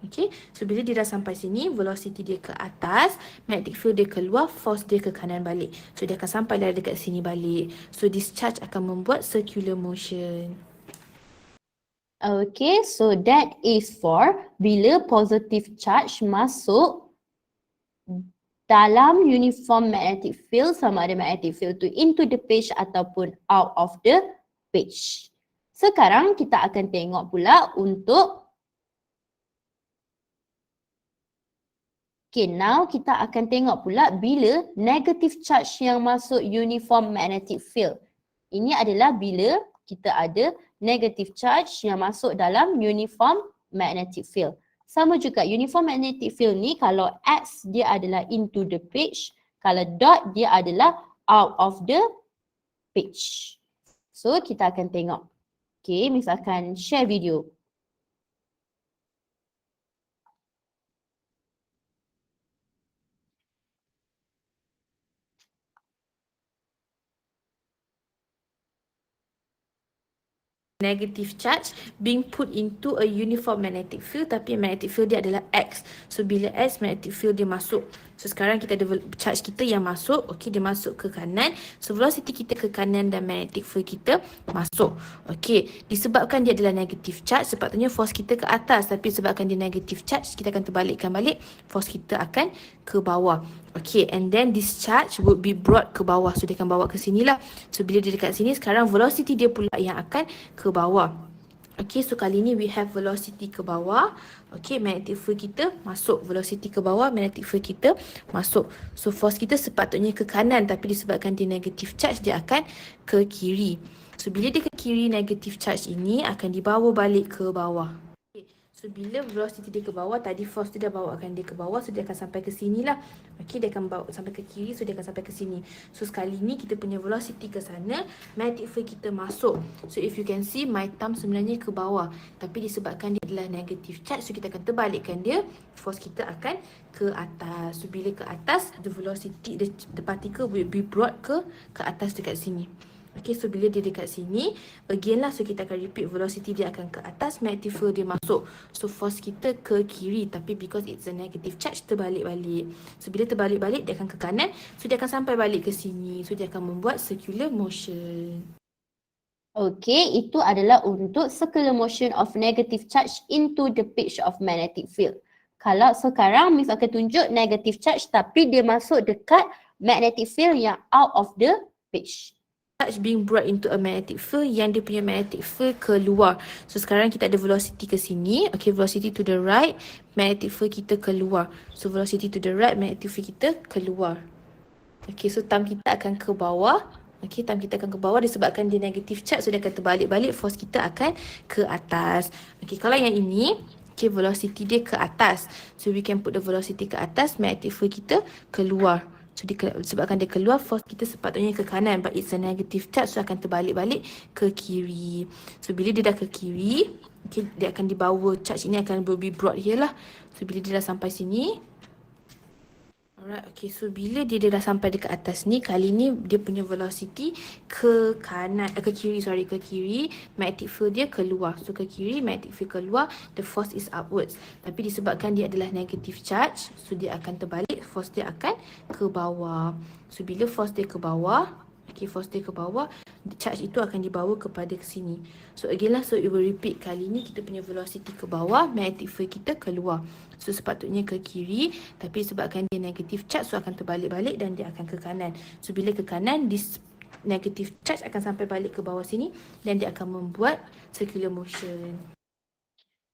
Okay, so bila dia dah sampai sini, velocity dia ke atas, magnetic field dia keluar, force dia ke kanan balik. So dia akan sampai dah dekat sini balik. So this charge akan membuat circular motion. Okay, so that is for bila positive charge masuk dalam uniform magnetic field, sama ada magnetic field tu into the page ataupun out of the page. Sekarang kita akan tengok pula untuk now kita akan tengok pula bila negative charge yang masuk uniform magnetic field. Ini adalah bila kita ada negative charge yang masuk dalam uniform magnetic field. Sama juga uniform magnetic field ni kalau X dia adalah into the page, kalau dot dia adalah out of the page. So kita akan tengok. Okay, Miss akan share video. Negative charge being put into a uniform magnetic field, tapi magnetic field dia adalah X. So bila X, magnetic field dia masuk. So sekarang kita ada charge kita yang masuk, okay, dia masuk ke kanan. So velocity kita ke kanan dan magnetic field kita masuk. Okay, disebabkan dia adalah negative charge, sepatutnya force kita ke atas, tapi sebabkan dia negative charge, kita akan terbalikkan balik, force kita akan ke bawah. Okay, and then this charge would be brought ke bawah. So dia akan bawa ke sini lah. So bila dia dekat sini, sekarang velocity dia pula yang akan ke bawah. Okay, so kali ni we have velocity ke bawah. Okay, magnetic field kita masuk. Velocity ke bawah, magnetic field kita masuk. So force kita sepatutnya ke kanan, tapi disebabkan dia negative charge, dia akan ke kiri. So bila dia ke kiri, negative charge ini akan dibawa balik ke bawah. So bila velocity dia ke bawah, tadi force dia dah bawakan dia ke bawah, so dia akan sampai ke sini lah. Okay, dia akan bawa sampai ke kiri, so dia akan sampai ke sini. So sekali ni kita punya velocity ke sana, magnetic field kita masuk. So if you can see, my thumb sebenarnya ke bawah, tapi disebabkan dia adalah negative charge, so kita akan terbalikkan dia, force kita akan ke atas. So bila ke atas, the velocity, the particle will be brought ke atas dekat sini. Okay, so bila dia dekat sini, again lah, so kita akan repeat, velocity dia akan ke atas, magnetic field dia masuk. So force kita ke kiri, tapi because it's a negative charge, terbalik-balik. So bila terbalik-balik, dia akan ke kanan, so dia akan sampai balik ke sini. So dia akan membuat circular motion. Okay, itu adalah untuk circular motion of negative charge into the page of magnetic field. Kalau sekarang Miss akan tunjuk negative charge tapi dia masuk dekat magnetic field yang out of the page. Charge being brought into a magnetic field yang dia punya magnetic field keluar. So sekarang kita ada velocity ke sini. Okay, velocity to the right, magnetic field kita keluar. So velocity to the right, magnetic field kita keluar. Okay, so thumb kita akan ke bawah. Okay, thumb kita akan ke bawah disebabkan dia negative charge, so dia akan terbalik-balik, force kita akan ke atas. Okay, kalau yang ini, okay, velocity dia ke atas. So we can put the velocity ke atas, magnetic field kita keluar. So sebabkan dia keluar, force kita sepatutnya ke kanan, but it's a negative charge, so akan terbalik-balik ke kiri. So bila dia dah ke kiri, okay, dia akan dibawa, charge ini akan be brought here lah. So bila dia dah sampai sini, alright, okay, so bila dia dah sampai dekat atas ni, kali ni dia punya velocity ke kanan, ke kiri, ke kiri, magnetic field dia keluar. So ke kiri, magnetic field keluar, the force is upwards. Tapi disebabkan dia adalah negative charge, so dia akan terbalik, force dia akan ke bawah. So bila force dia ke bawah, okay, force dia ke bawah, charge itu akan dibawa kepada ke sini. So again lah, so it will repeat. Kali ni kita punya velocity ke bawah, magnetic field kita keluar. So sepatutnya ke kiri, tapi sebabkan dia negative charge, so akan terbalik-balik dan dia akan ke kanan. So bila ke kanan, this negative charge akan sampai balik ke bawah sini dan dia akan membuat circular motion.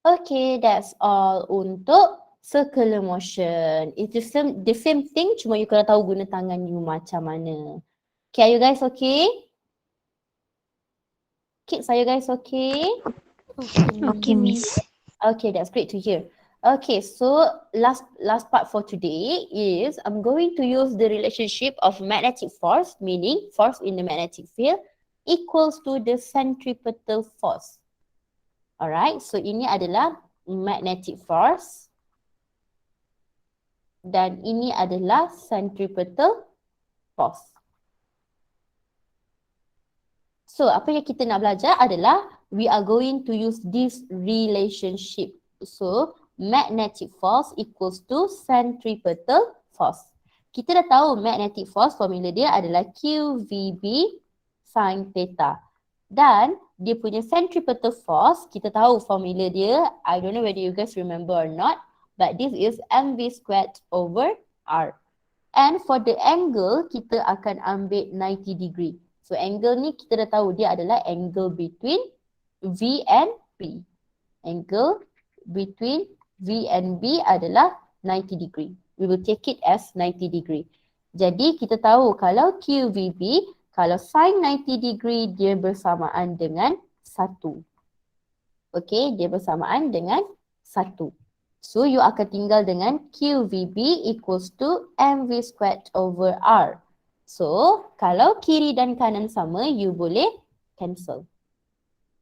Okay, that's all untuk circular motion. It's the same thing, cuma you kena tahu guna tangan you macam mana. Okay, are you guys okay? Kids, are you guys okay? Okay, Miss. Okay, that's great to hear. Okay, so last part for today is I'm going to use the relationship of magnetic force, meaning force in the magnetic field equals to the centripetal force. Alright, so ini adalah magnetic force dan ini adalah centripetal force. So apa yang kita nak belajar adalah we are going to use this relationship. So magnetic force equals to centripetal force. Kita dah tahu magnetic force formula dia adalah QVB sin theta. Dan dia punya centripetal force, kita tahu formula dia, I don't know whether you guys remember or not, but this is mv squared over r. And for the angle, kita akan ambil 90 degree. So angle ni kita dah tahu dia adalah angle between V and B. Angle between V and B adalah 90 degree. We will take it as 90 degree. Jadi kita tahu kalau QVB, kalau sin 90 degree dia bersamaan dengan 1. Okay, dia bersamaan dengan 1. So you akan tinggal dengan QVB equals to mv squared over r. So kalau kiri dan kanan sama, you boleh cancel.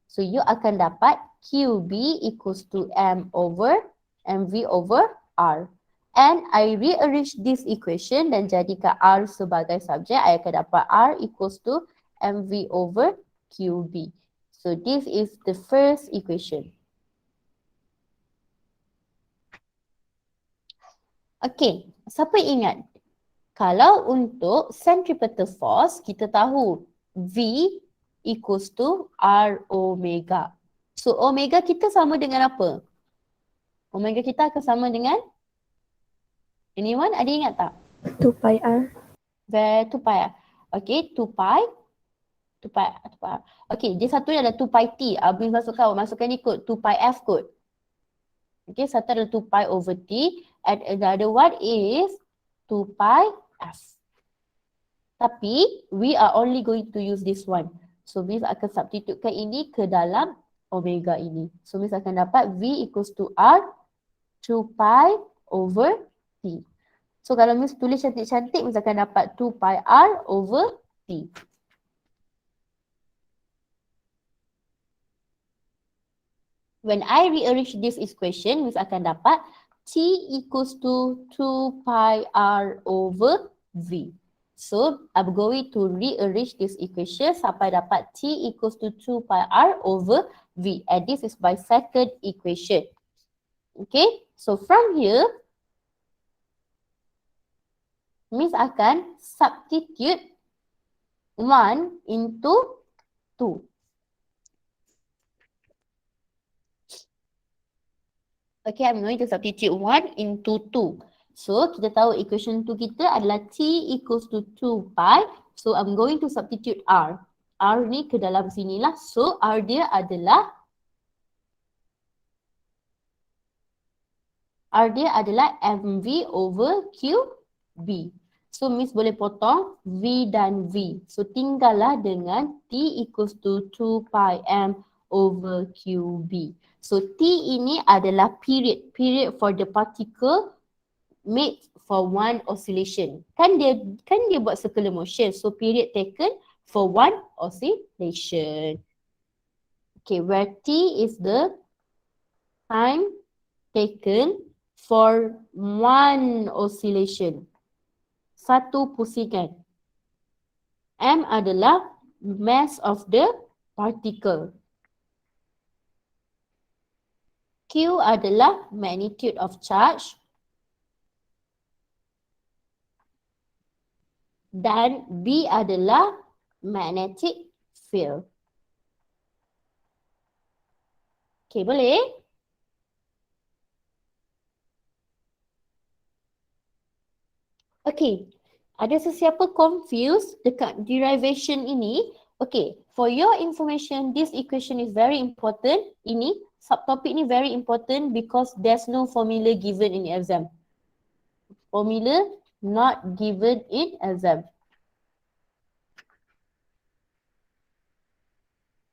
So you akan dapat QB equals to mv over r. And I rearrange this equation dan jadikan r sebagai subjek. I akan dapat r equals to mv over QB. So this is the first equation. Okay, siapa ingat? Kalau untuk centripetal force, kita tahu V equals to R omega. So omega kita sama dengan apa? Omega kita akan sama dengan? Anyone ada ingat tak? 2 pi r. 2 pi. Okay, 2 pi. Okay, dia satu adalah 2 pi t. Abang masukkan ni kod 2 pi f kod. Okay, satu adalah 2 pi over t and another one is 2 pi f. Tapi we are only going to use this one. So Miss akan substitutekan ini ke dalam omega ini. So Miss akan dapat V equals to R 2 pi over t. So kalau Miss tulis cantik-cantik, Miss akan dapat 2 pi R over t. When I rearrange this equation, Miss akan dapat T equals to 2 pi R over V. So, I'm going to rearrange this equation sampai dapat T equals to 2 pi R over V. And this is my second equation. Okay, so from here, Miss akan substitute 1 into 2. Okay, I'm going to substitute 1 into 2. So, kita tahu equation 2 kita adalah T equals to 2 pi. So, I'm going to substitute R. R ni ke dalam sinilah. So, R dia adalah MV over QB. So, Miss boleh potong V dan V. So, tinggallah dengan T equals to 2 pi M over QB. So T ini adalah period for the particle made for one oscillation. Kan dia buat circular motion. So period taken for one oscillation. Okay, where T is the time taken for one oscillation. Satu pusingan. M adalah mass of the particle. Q adalah magnitude of charge dan B adalah magnetic field. Okay, boleh? Okay, ada sesiapa confused dekat derivation ini? Okay, for your information, this equation is very important. Ini subtopic ni very important because there's no formula given in exam. Formula not given in exam.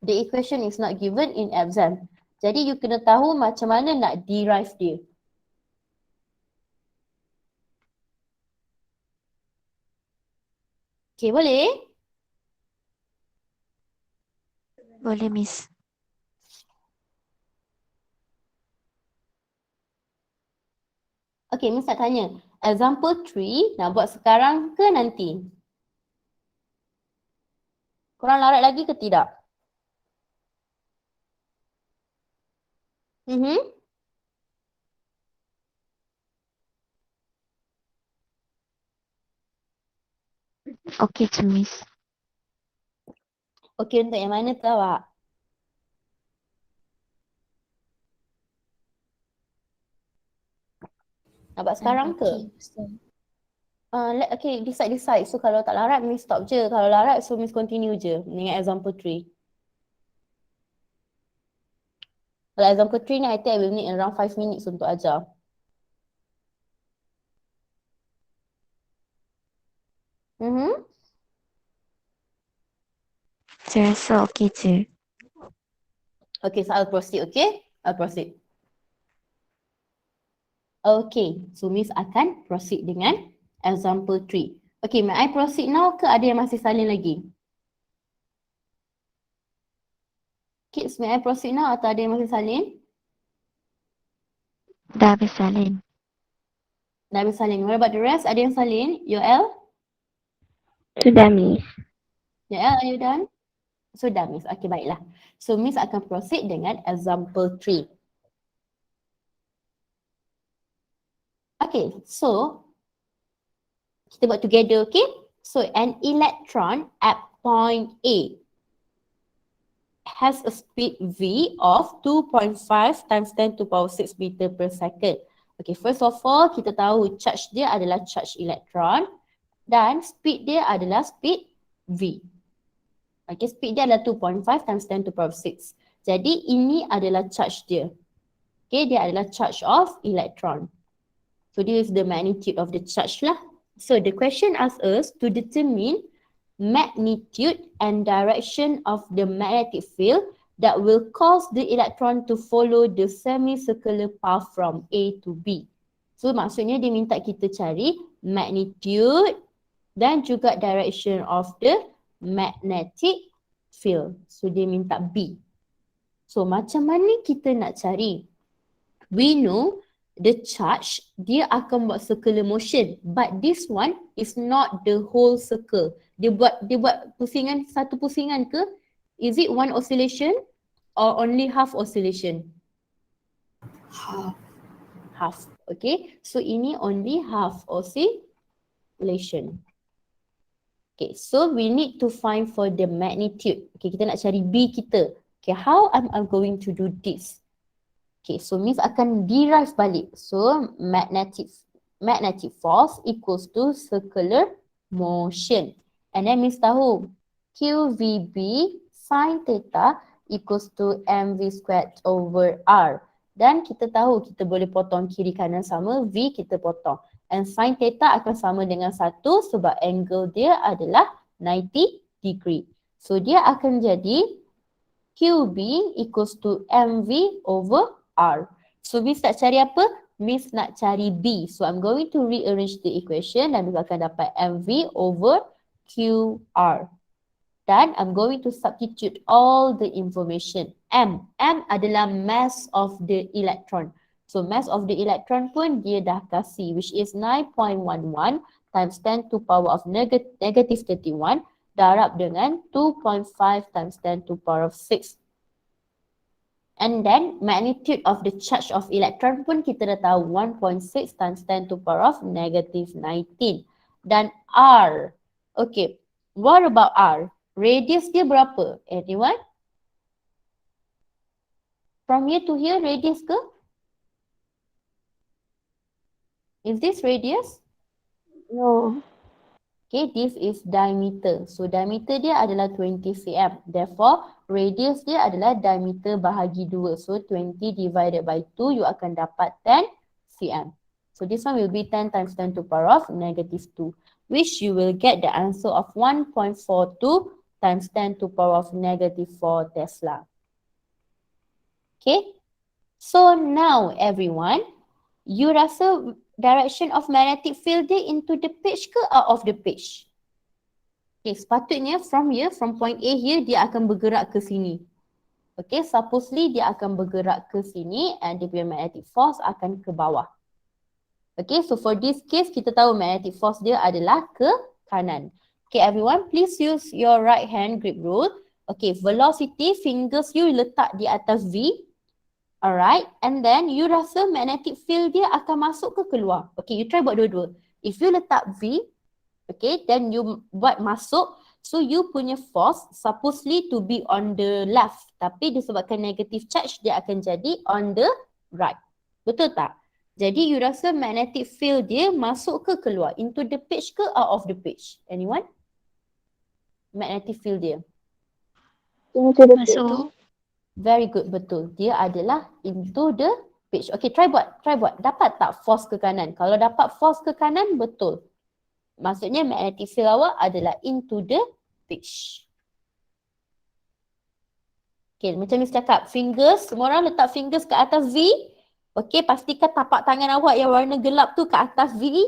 The equation is not given in exam. Jadi you kena tahu macam mana nak derive dia. Okay, boleh? Boleh, Miss. Okay, Miss nak tanya. Example 3 nak buat sekarang ke nanti? Korang larat lagi ke tidak? Okay je, Miss. Okey untuk yang mana tu awak? Nak buat sekarang ke? Okay, so Okay, decide. So kalau tak larat, Miss stop je. Kalau larat, so Miss continue je dengan example 3. Kalau example 3 ni, I think I will need around 5 minutes untuk ajar. Saya rasa okay je. Okay, so I'll proceed, okay? I'll proceed. Okay, so Miss akan proceed dengan example 3. Okay, may I proceed now ke ada yang masih salin lagi? Kids, may I proceed now atau ada yang masih salin? Dah habis salin. Dah habis salin. What about the rest? Ada yang salin? Yoel? Sudah, Miss. Yoel, are you done? Sudah, Miss. Okay, baiklah. So, Miss akan proceed dengan example 3. Okay, so kita buat together, okay? So, an electron at point A has a speed V of 2.5 times 10 to power 6 meter per second. Okay, first of all, kita tahu charge dia adalah charge electron dan speed dia adalah speed V. Okay, speed dia adalah 2.5 times 10 to power 6. Jadi, ini adalah charge dia. Okay, dia adalah charge of electron. So, this is the magnitude of the charge lah. So, the question asks us to determine magnitude and direction of the magnetic field that will cause the electron to follow the semicircular path from A to B. So, maksudnya dia minta kita cari magnitude dan juga direction of the magnetic field. So, dia minta B. So, macam mana kita nak cari? We know the charge, dia akan buat circular motion. But this one is not the whole circle. Dia buat pusingan, satu pusingan ke? Is it one oscillation or only half oscillation? Half. Okay. So ini only half oscillation. Okay. So we need to find for the magnitude. Okay. Kita nak cari B kita. Okay. How am I going to do this? Okay, so Miss akan derive balik. So magnetic force equals to circular motion. And then Miss tahu QVB sin theta equals to mv squared over r. Dan kita tahu kita boleh potong kiri kanan sama, V kita potong. And sin theta akan sama dengan 1 sebab angle dia adalah 90 degree. So dia akan jadi QB equals to mv over R. So Miss nak cari apa? Miss nak cari B. So I'm going to rearrange the equation dan Miss akan dapat MV over QR. Dan I'm going to substitute all the information. M adalah mass of the electron. So mass of the electron pun dia dah kasih, which is 9.11 times 10 to power of negative 31 darab dengan 2.5 times 10 to power of 6. And then magnitude of the charge of electron pun kita dah tahu 1.6 times 10 to power of negative 19. Dan R. Okay. What about R? Radius dia berapa? Anyone? From here to here radius ke? Is this radius? No. Okay, this is diameter. So diameter dia adalah 20 cm. Therefore, radius dia adalah diameter bahagi 2. So 20 divided by 2, you akan dapat 10 cm. So this one will be 10 times 10 to power of negative 2, which you will get the answer of 1.42 times 10 to power of negative 4 Tesla. Okay, so now everyone, you rasa direction of magnetic field dia into the page ke out of the page? Okay, sepatutnya from here, from point A here, dia akan bergerak ke sini. Okay, supposedly dia akan bergerak ke sini and dia punya magnetic force akan ke bawah. Okay, so for this case, kita tahu magnetic force dia adalah ke kanan. Okay, everyone, please use your right hand grip rule. Okay, velocity, fingers you letak di atas V. Alright, and then you rasa magnetic field dia akan masuk ke keluar? Okay, you try buat dua-dua. If you letak V, Okay, then you buat masuk. So you punya force supposedly to be on the left. Tapi disebabkan negative charge, dia akan jadi on the right. Betul tak? Jadi you rasa magnetic field dia masuk ke keluar? Into the page ke out of the page? Anyone? Magnetic field dia. Into the page. Masuk. Very good, betul. Dia adalah into the page. Okay, try buat. Dapat tak force ke kanan? Kalau dapat force ke kanan, betul. Maksudnya magnetic field awak adalah into the page. Okay, macam Miss cakap, fingers, semua orang letak fingers ke atas V. Okay, pastikan tapak tangan awak yang warna gelap tu ke atas V.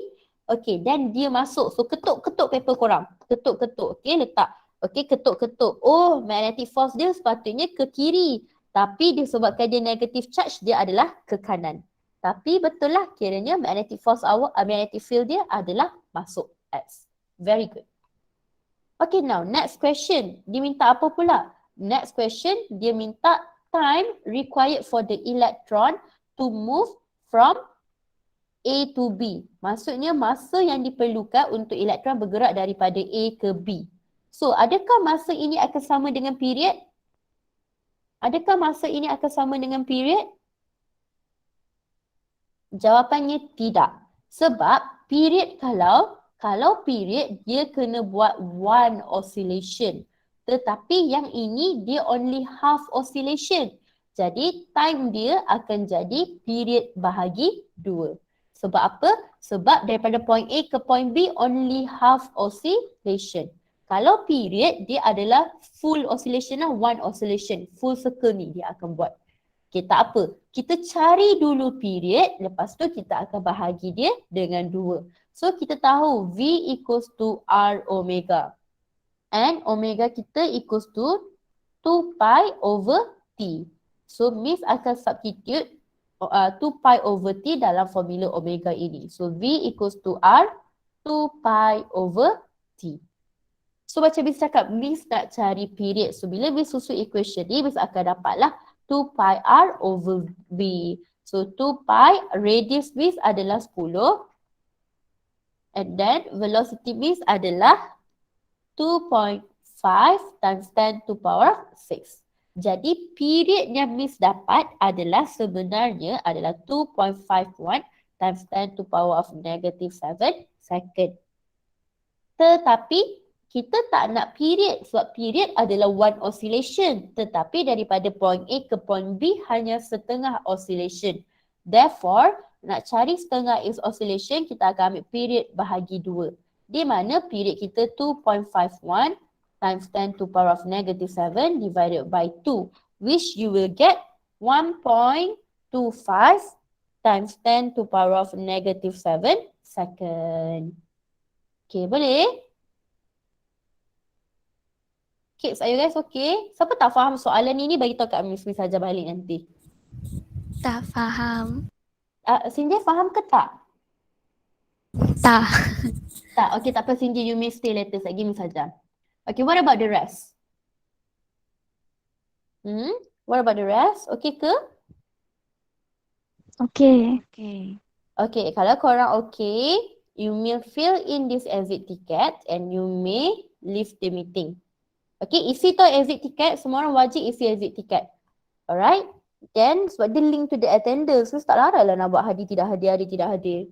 Okay, then dia masuk. So, ketuk-ketuk paper korang. Ketuk-ketuk. Okay, letak. Okay, ketuk-ketuk. Oh, magnetic force dia sepatutnya ke kiri. Tapi disebabkan dia negative charge, dia adalah ke kanan. Tapi betul lah, kiranya magnetic force awak, magnetic field dia adalah masuk X. Very good. Okay, now next question. Dia minta apa pula? Next question, dia minta time required for the electron to move from A to B. Maksudnya masa yang diperlukan untuk elektron bergerak daripada A ke B. So, adakah masa ini akan sama dengan period? Adakah masa ini akan sama dengan period? Jawapannya tidak. Sebab period kalau period dia kena buat one oscillation. Tetapi yang ini dia only half oscillation. Jadi time dia akan jadi period bahagi 2. Sebab apa? Sebab daripada point A ke point B only half oscillation. Kalau period dia adalah full oscillation lah, one oscillation. Full circle ni dia akan buat. Okay, tak apa. Kita cari dulu period, lepas tu kita akan bahagi dia dengan 2. So kita tahu V equals to R omega. And omega kita equals to 2 pi over T. So Miss akan substitute 2 pi over T dalam formula omega ini. So V equals to R 2 pi over T. So macam Miss cakap, Miss nak cari period. So bila Miss susun equation ni, Miss akan dapatlah 2 pi R over V. So 2 pi, radius Miss adalah 10. And then velocity Miss adalah 2.5 times 10 to power 6. Jadi period yang Miss dapat adalah sebenarnya adalah 2.51 times 10 to power of negative 7 second. Tetapi kita tak nak period sebab period adalah one oscillation. Tetapi daripada point A ke point B hanya setengah oscillation. Therefore, nak cari setengah is oscillation, kita akan ambil period bahagi 2. Di mana period kita 2.51 times 10 to power of negative 7 divided by 2. Which you will get 1.25 times 10 to power of negative 7 second. Okay, boleh? Kids, are you guys okay? Siapa tak faham soalan ni bagi tahu kat Miss saja balik nanti. Tak faham. Cindy faham ke tak? Tak. Tak, okay tak apa Cindy, you may stay later. Sekejap Miss saja. Okay, what about the rest? What about the rest? Okay ke? Okay. Okay, kalau korang okay, you may fill in this exit ticket and you may leave the meeting. Okay, isi tu exit ticket, semua orang wajib isi exit ticket. Alright? Then, sebab dia link to the attendance, so tak larang lah nak buat hadir, tidak hadir.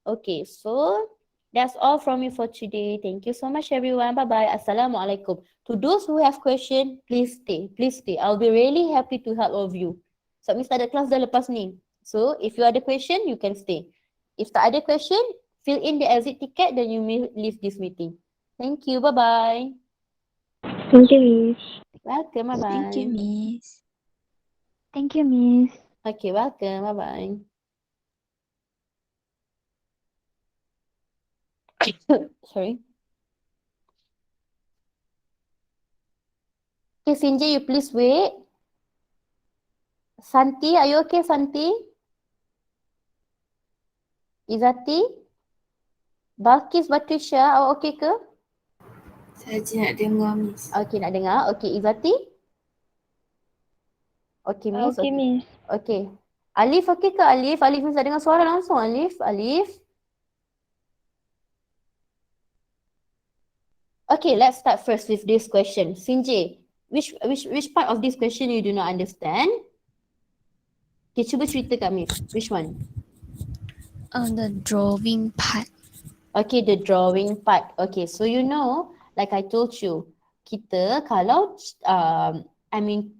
Okay, so that's all from me for today. Thank you so much everyone. Bye-bye. Assalamualaikum. To those who have question, please stay. I'll be really happy to help all of you. So, Miss tak ada kelas dah lepas ni. So, if you ada question, you can stay. If tak ada question, fill in the exit ticket, then you may leave this meeting. Thank you. Bye-bye. Thank you, Miss. Welcome. Bye-bye. Thank you, Miss. Thank you, Miss. Okay, welcome. Bye-bye. Sorry. Okay, Sinja, you please wait. Santi, are you okay, Santi? Izati? Balkis, Batrisha, awak okay ke? Saya je nak dengar, Miss. Okay, nak dengar. Okay, Izati? Okay, Miss. Okay, Miss. Okay. Alif, okay ke Alif? Alif, Miss nak dengar suara langsung. Alif. Okay, let's start first with this question. Sinjay, which part of this question you do not understand? Okay, cuba ceritakan Miss. Which one? The drawing part. Okay, the drawing part. Okay, so you know, like I told you, kita kalau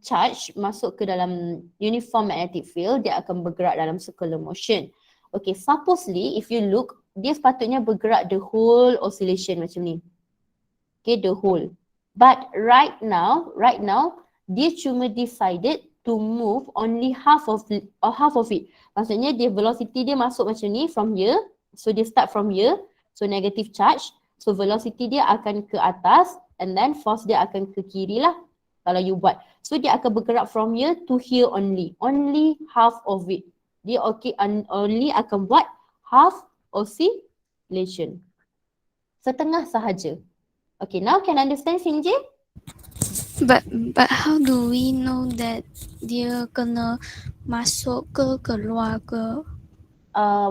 charge masuk ke dalam uniform magnetic field, dia akan bergerak dalam circular motion. Okay, supposedly if you look, dia sepatutnya bergerak the whole oscillation macam ni. Okay, the whole. But right now, dia cuma decided to move only half of it. Maksudnya dia velocity dia masuk macam ni from here. So dia start from here. So negative charge. So velocity dia akan ke atas and then force dia akan ke kiri lah kalau you buat. So dia akan bergerak from here to here only. Only half of it. Dia only akan buat half oscillation. Setengah sahaja. Okay, now can understand Sinjay? But how do we know that dia kena masuk ke keluar ke?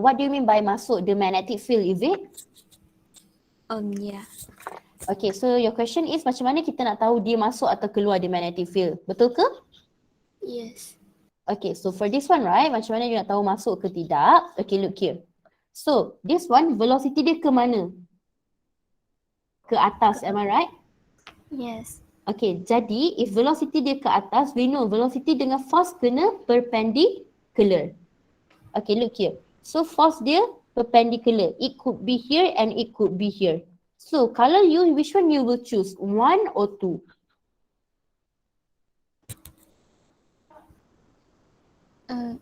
What do you mean by masuk the magnetic field, is it? Yeah. Okay, so your question is macam mana kita nak tahu dia masuk atau keluar the magnetic field, betul ke? Yes. Okay, so for this one, right, macam mana you nak tahu masuk ke tidak? Okay, look here. So, this one, velocity dia ke mana? Ke atas, am I right? Yes. Okay, jadi if velocity dia ke atas, we know velocity dengan force kena perpendicular. Okay, look here. So force dia perpendicular. It could be here and it could be here. So kalau you, which one you will choose? 1 or 2? I'm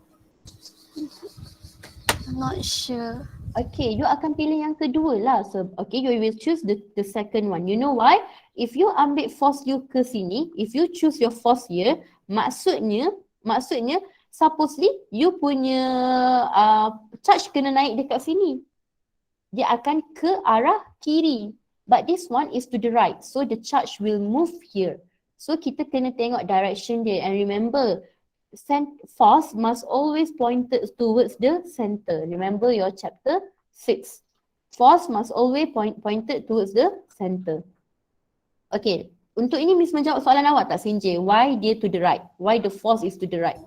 not sure. Okay, you akan pilih yang kedua lah. So, okay, you will choose the second one. You know why? If you ambil force you ke sini, if you choose your force here, maksudnya supposedly you punya charge kena naik dekat sini. Dia akan ke arah kiri. But this one is to the right. So the charge will move here. So kita kena tengok direction dia. And remember, force must always pointed towards the center. Remember your chapter 6. Force must always pointed towards the center. Okay, untuk ini Miss menjawab soalan awak tak Sinjay? Why dia to the right? Why the force is to the right?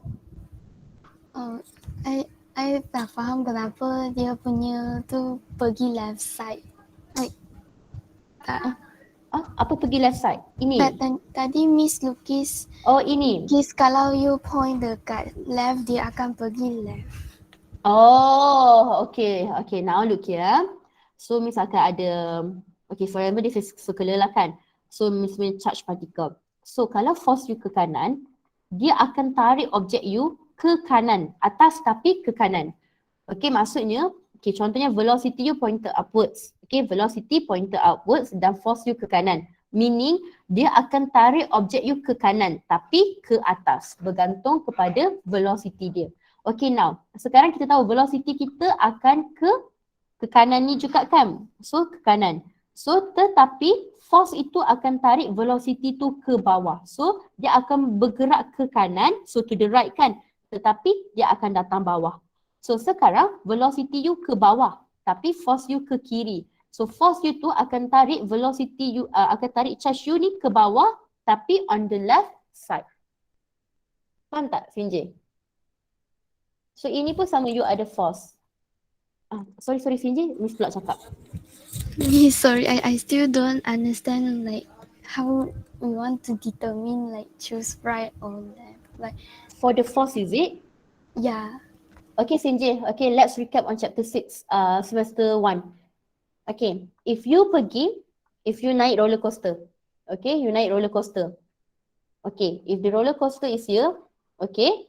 I tak faham kenapa dia punya tu pergi left side. Like, apa pergi left side? Ini? Tadi Miss lukis. Oh, ini? Lukis kalau you point dekat left, dia akan pergi left. Oh, okay. Okay, now look here. So Miss akan ada, okay, for example this is circular lah kan. So Miss punya charge particle. So kalau force you ke kanan, dia akan tarik objek you ke kanan, atas tapi ke kanan. Okay, maksudnya, okay, contohnya velocity you pointed upwards. Okay, velocity pointed upwards dan force you ke kanan. Meaning, dia akan tarik objek you ke kanan tapi ke atas. Bergantung kepada velocity dia. Okay, now, sekarang kita tahu velocity kita akan ke kanan ni juga kan? So, ke kanan. So, tetapi force itu akan tarik velocity tu ke bawah. So, dia akan bergerak ke kanan, so to the right kan? Tetapi dia akan datang bawah. So sekarang velocity you ke bawah tapi force you ke kiri. So force you tu akan tarik velocity you, akan tarik charge you ni ke bawah tapi on the left side. Faham tak Sinjay? So ini pun sama, you ada force. Sorry Sinjay, Miss pula cakap. Sorry, I still don't understand like how we want to determine like choose right or left. Like for the force, is it? Yeah. Okay, Sinjay. Okay, let's recap on chapter 6, semester 1. Okay, if you naik roller coaster. Okay, you naik roller coaster. Okay, if the roller coaster is here, okay,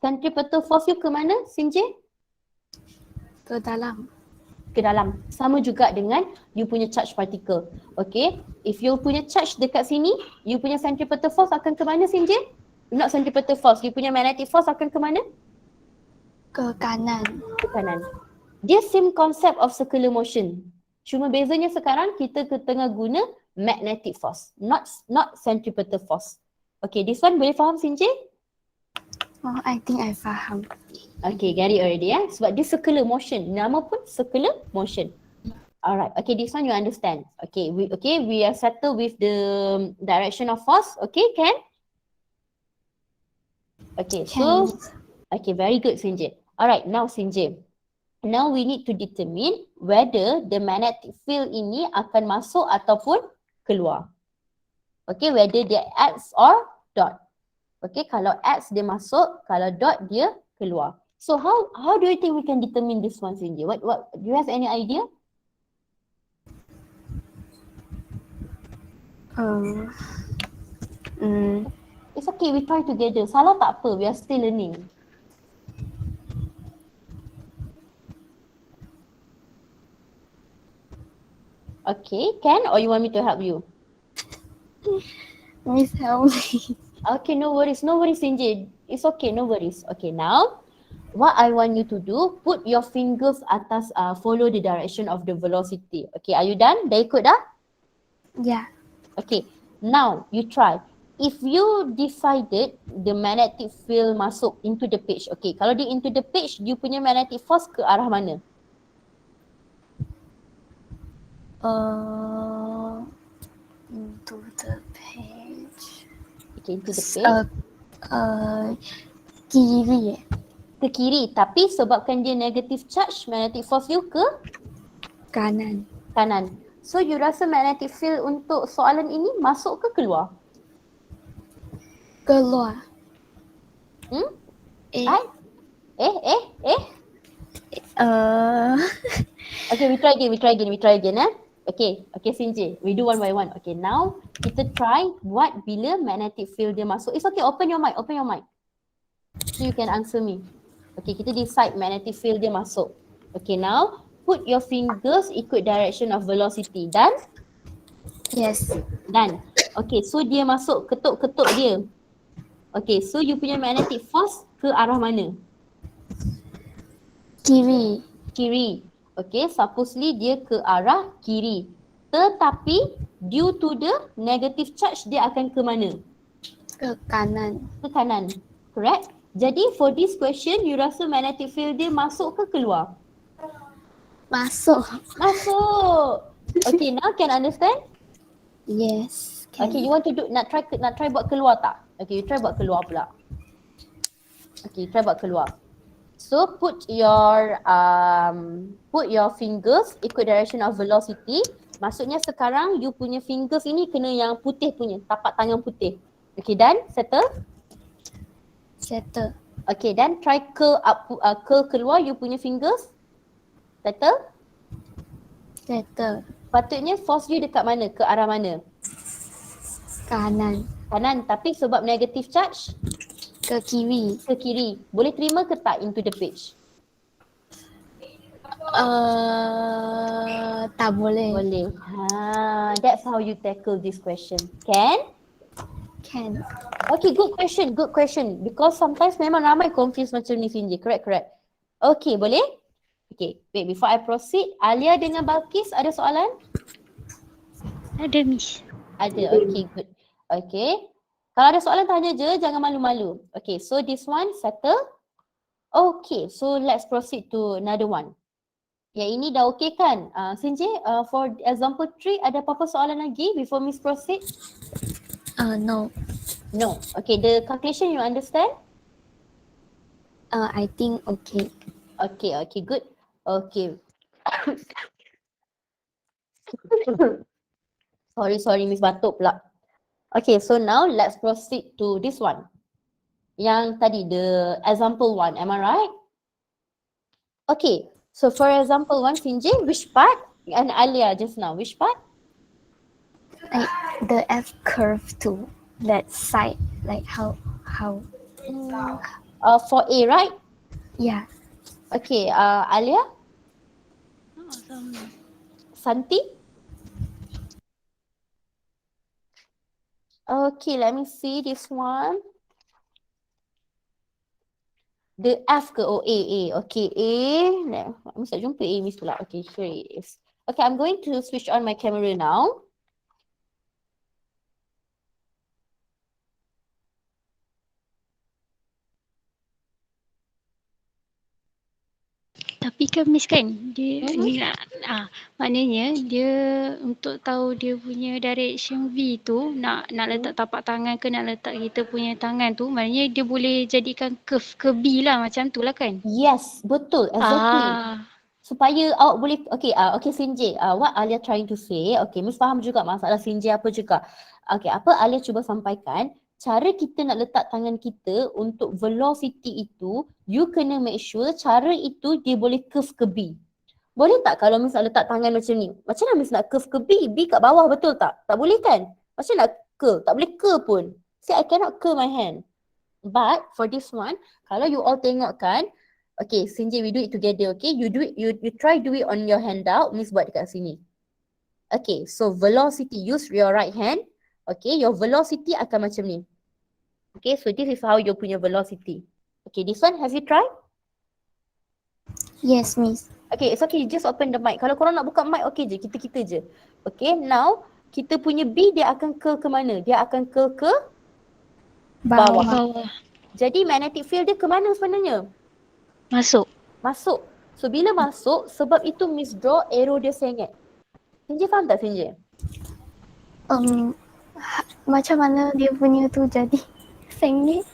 centripetal force you ke mana, Sinjay? Ke dalam. Ke dalam. Sama juga dengan you punya charge particle. Okay, if you punya charge dekat sini, you punya centripetal force akan ke mana, Sinjay? Not centripetal force, you punya magnetic force akan ke mana? Ke kanan. Ke kanan. Dia same concept of circular motion. Cuma bezanya sekarang kita tengah guna magnetic force, not centripetal force. Okay, this one boleh faham Sinjay? Oh, I think I faham. Okay, get it already Sebab dia circular motion. Nama pun circular motion. Alright, okay, this one you understand. Okay, we are settled with the direction of force. Okay, can? Okay, so, okay, very good, Sinjay. Alright, now Sinjay. Now we need to determine whether the magnetic field ini akan masuk ataupun keluar. Okay, whether dia X or dot. Okay, kalau X dia masuk, kalau dot dia keluar. So how do you think we can determine this one, Sinjay? What do you have any idea? It's okay, we try together. Salah tak apa, we are still learning. Okay, can or you want me to help you? Miss, help me. Okay, no worries, Sinjay. It's okay, no worries. Okay, now what I want you to do, put your fingers atas, follow the direction of the velocity. Okay, are you done? Dah ikut dah? Yeah. Okay, now you try. If you decided the magnetic field masuk into the page, okay, kalau dia into the page, you punya magnetic force ke arah mana? Into the page. Okay, into the page. Kiri. Ke kiri, tapi sebabkan dia negative charge, magnetic force you ke Kanan. kanan. So you rasa magnetic field untuk soalan ini masuk ke keluar? Keluar. Eh? Okay, we try again. Okay, Sinjay, we do one by one. Okay, now kita try buat bila magnetic field dia masuk. It's okay, open your mic. So you can answer me. Okay, kita decide magnetic field dia masuk. Okay, now put your fingers ikut direction of velocity. Done? Yes. Done. Okay, so dia masuk, ketuk dia. Okay, so you punya magnetic force ke arah mana? Kiri. Okay, supposedly dia ke arah kiri. Tetapi due to the negative charge, dia akan ke mana? Ke kanan. Ke kanan. Correct? Jadi for this question, you rasa magnetic field dia masuk ke keluar? Masuk. Okay, now can understand? Yes. Can. Okay, you want to do, nak try buat keluar tak? Okay, you try buat keluar pula. Okay, try buat keluar. So put your fingers ikut direction of velocity. Maksudnya sekarang you punya fingers ini kena yang putih punya, tapak tangan putih. Okay, done? Settle? Okay, then try curl keluar you punya fingers. Settle? Patutnya force you dekat mana? Ke arah mana? Kanan. Tapi sebab negative charge? Ke kiri. Boleh terima ke tak into the page? Tak boleh. Boleh. That's how you tackle this question. Can? Okay, good question. Because sometimes memang ramai confused macam ni, Sinjay. Correct. Okay, boleh? Okay, wait, before I proceed, Alia dengan Balkis ada soalan? Ada, Miss. Ada, okay, good. Okay, kalau ada soalan tanya je, jangan malu-malu. Okay, so this one settle. Okay, so let's proceed to another one. Yang ini dah okay kan? Sinjay, for example 3, ada apa-apa soalan lagi before Miss proceed? No. Okay, the calculation you understand? I think okay. Okay, good. Okay. Sorry, Miss batuk pula. Okay, so now let's proceed to this one. Yang tadi, the example 1, am I right? Okay, so for example 1, Sinjay, which part? And Alia just now, which part? The F curve to that side, like how? For A, right? Yeah. Okay, Alia? Santi? Okay, let me see this one. The F ke? Oh, A. Okay, A. Mesti tak jumpa A, Miss pula. Okay, here it is. Okay, I'm going to switch on my camera now. Tapi kan Miss kan, dia ni nak, maknanya dia untuk tahu dia punya direction V tu, nak letak tapak tangan ke nak letak kita punya tangan tu, maknanya dia boleh jadikan curve ke B lah, macam tu lah kan? Yes, betul, exactly. Supaya awak boleh, okay Sinjay, what Alia trying to say, okay Miss faham juga masalah Sinjay apa juga. Okay, apa Alia cuba sampaikan, cara kita nak letak tangan kita untuk velocity itu, you kena make sure cara itu dia boleh curve ke B. Boleh tak kalau Miss nak letak tangan macam ni? Macam mana Miss nak curve ke B? B kat bawah betul tak? Tak boleh kan? Macam nak curve? Tak boleh curve pun. See, I cannot curve my hand. But for this one, kalau you all tengok kan, okay, Sinjay, we do it together, okay? You do it, you try do it on your handout. Miss buat dekat sini. Okay, so velocity, use your right hand. Okay, your velocity akan macam ni. Okay, so this is how you punya velocity. Okay, this one, have you tried? Yes, Miss. Okay, it's okay, just open the mic. Kalau korang nak buka mic, okay je, kita je. Okay, now, kita punya B dia akan curl ke mana? Dia akan curl ke bawah. Jadi magnetic field dia ke mana sebenarnya? Masuk. So bila masuk, sebab itu Miss draw arrow dia sengit. Sinjay faham tak Sinjay? Macam mana dia punya tu jadi sengit?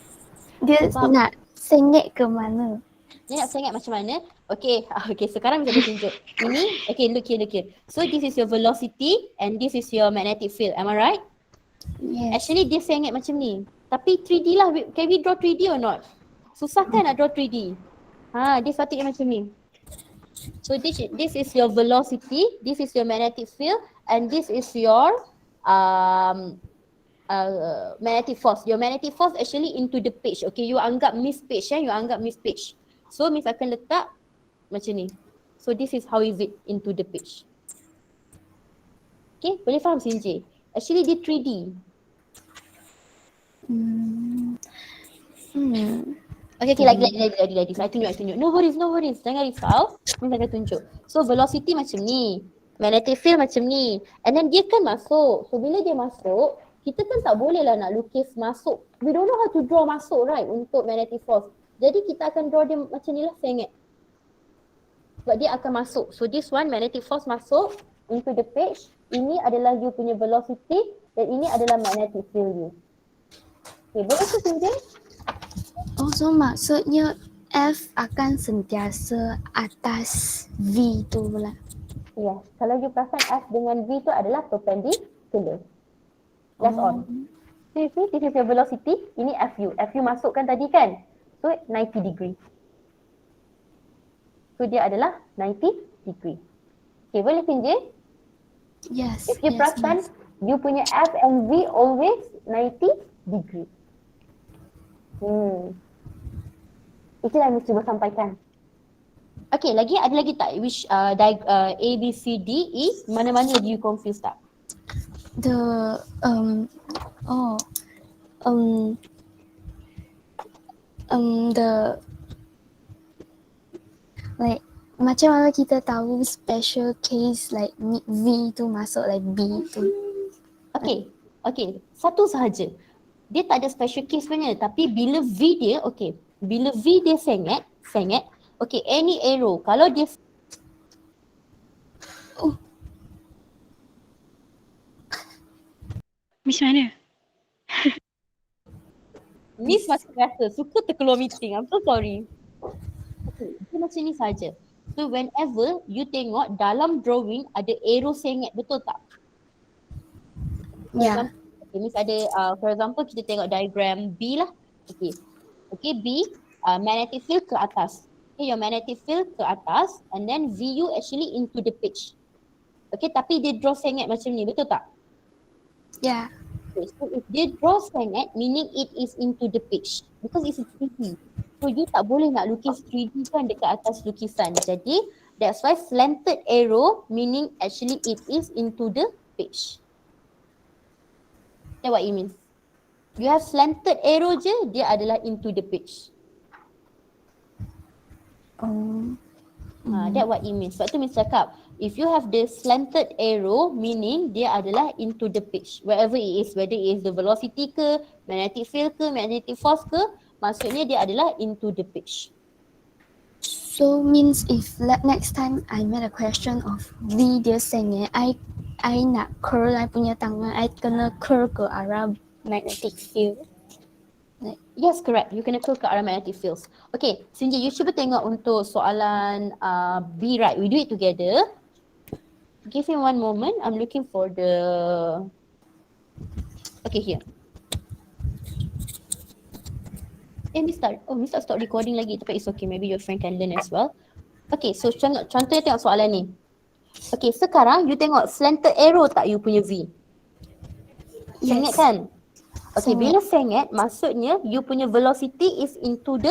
Dia Sebab nak sengit ke mana? dia nak sengit macam mana? Okay, sekarang kita tunjuk. Ini, okay, look here. So this is your velocity and this is your magnetic field. Am I right? Yes. Actually dia sengit macam ni. Tapi 3D lah. Can we draw 3D or not? Susah kan nak draw 3D? Dia sepatutnya macam ni. So this is your velocity, this is your magnetic field, and this is your magnetic force. Your magnetic force actually into the page. Okay, you anggap miss page. So Miss akan letak macam ni. So this is how is it into the page. Okay, boleh faham Sinjay? Actually dia 3D. Okay, lagi. Saya tunjuk. No worries. Jangan risau. Miss akan tunjuk. So velocity macam ni. Magnetic field macam ni. And then dia kan masuk. So bila dia masuk, kita kan tak boleh lah nak lukis masuk. We don't know how to draw masuk, right? Untuk magnetic force. Jadi kita akan draw dia macam ni lah, sengit. Sebab dia akan masuk. So this one, magnetic force masuk into the page. Ini adalah you punya velocity dan ini adalah magnetic field you. Okay, boleh tu Sinjay? Oh, so maksudnya F akan sentiasa atas V tu pula. Yes, kalau you perasan F dengan V tu adalah perpendicular. That's all. So you see, this is your velocity. Ini FU. FU masukkan tadi kan? So 90 degree. So dia adalah 90 degree. Okay, boleh Sinjay? Yes. If you perasan, you punya F and V always 90 degree. Itu yang Miss cuba sampaikan. Okay, ada lagi tak? Which A, B, C, D, E, mana-mana do you confuse tak? Like macam mana kita tahu special case like V tu masuk like B tu? Okay, satu sahaja. Dia tak ada special case sebenarnya, tapi bila V dia, bila V dia sengit, okay, any arrow, kalau dia Miss mana? Miss masih rasa suka terkeluar meeting. I'm so sorry. Okay, dia macam ni saja. So whenever you tengok dalam drawing ada arrow sengit, betul tak? Ya. Okay, Miss ada, for example kita tengok diagram B lah. Okay, B, magnetic field ke atas. Okay, your magnetic field ke atas and then VU actually into the page. Okay, tapi dia draw sengit macam ni, betul tak? Ya. Okay, so if dia draw sengit, meaning it is into the page. Because it's 3D. So you tak boleh nak lukis 3D kan dekat atas lukisan. Jadi that's why slanted arrow meaning actually it is into the page. That's what it means. You have slanted arrow je, dia adalah into the page. That's what it means. Sebab tu Miss cakap, if you have the slanted arrow, meaning dia adalah into the page. Wherever it is, whether it is the velocity ke, magnetic field ke, magnetic force ke, maksudnya dia adalah into the page. So means if next time I made a question of V dia sengit, I nak curl I punya tangan, I kena curl ke arah magnetic field. Yes, correct. You kena curl ke arah magnetic fields. Okay, Sinji, you cuba tengok untuk soalan B, right? We do it together. Give me one moment. I'm looking for the... Okay, here. Miss tak stop recording lagi. Tapi it's okay. Maybe your friend can learn as well. Okay, so contohnya tengok soalan ni. Okay, sekarang you tengok slanted arrow tak you punya V? Sengit kan? Okay, bila sengit, maksudnya you punya velocity is into the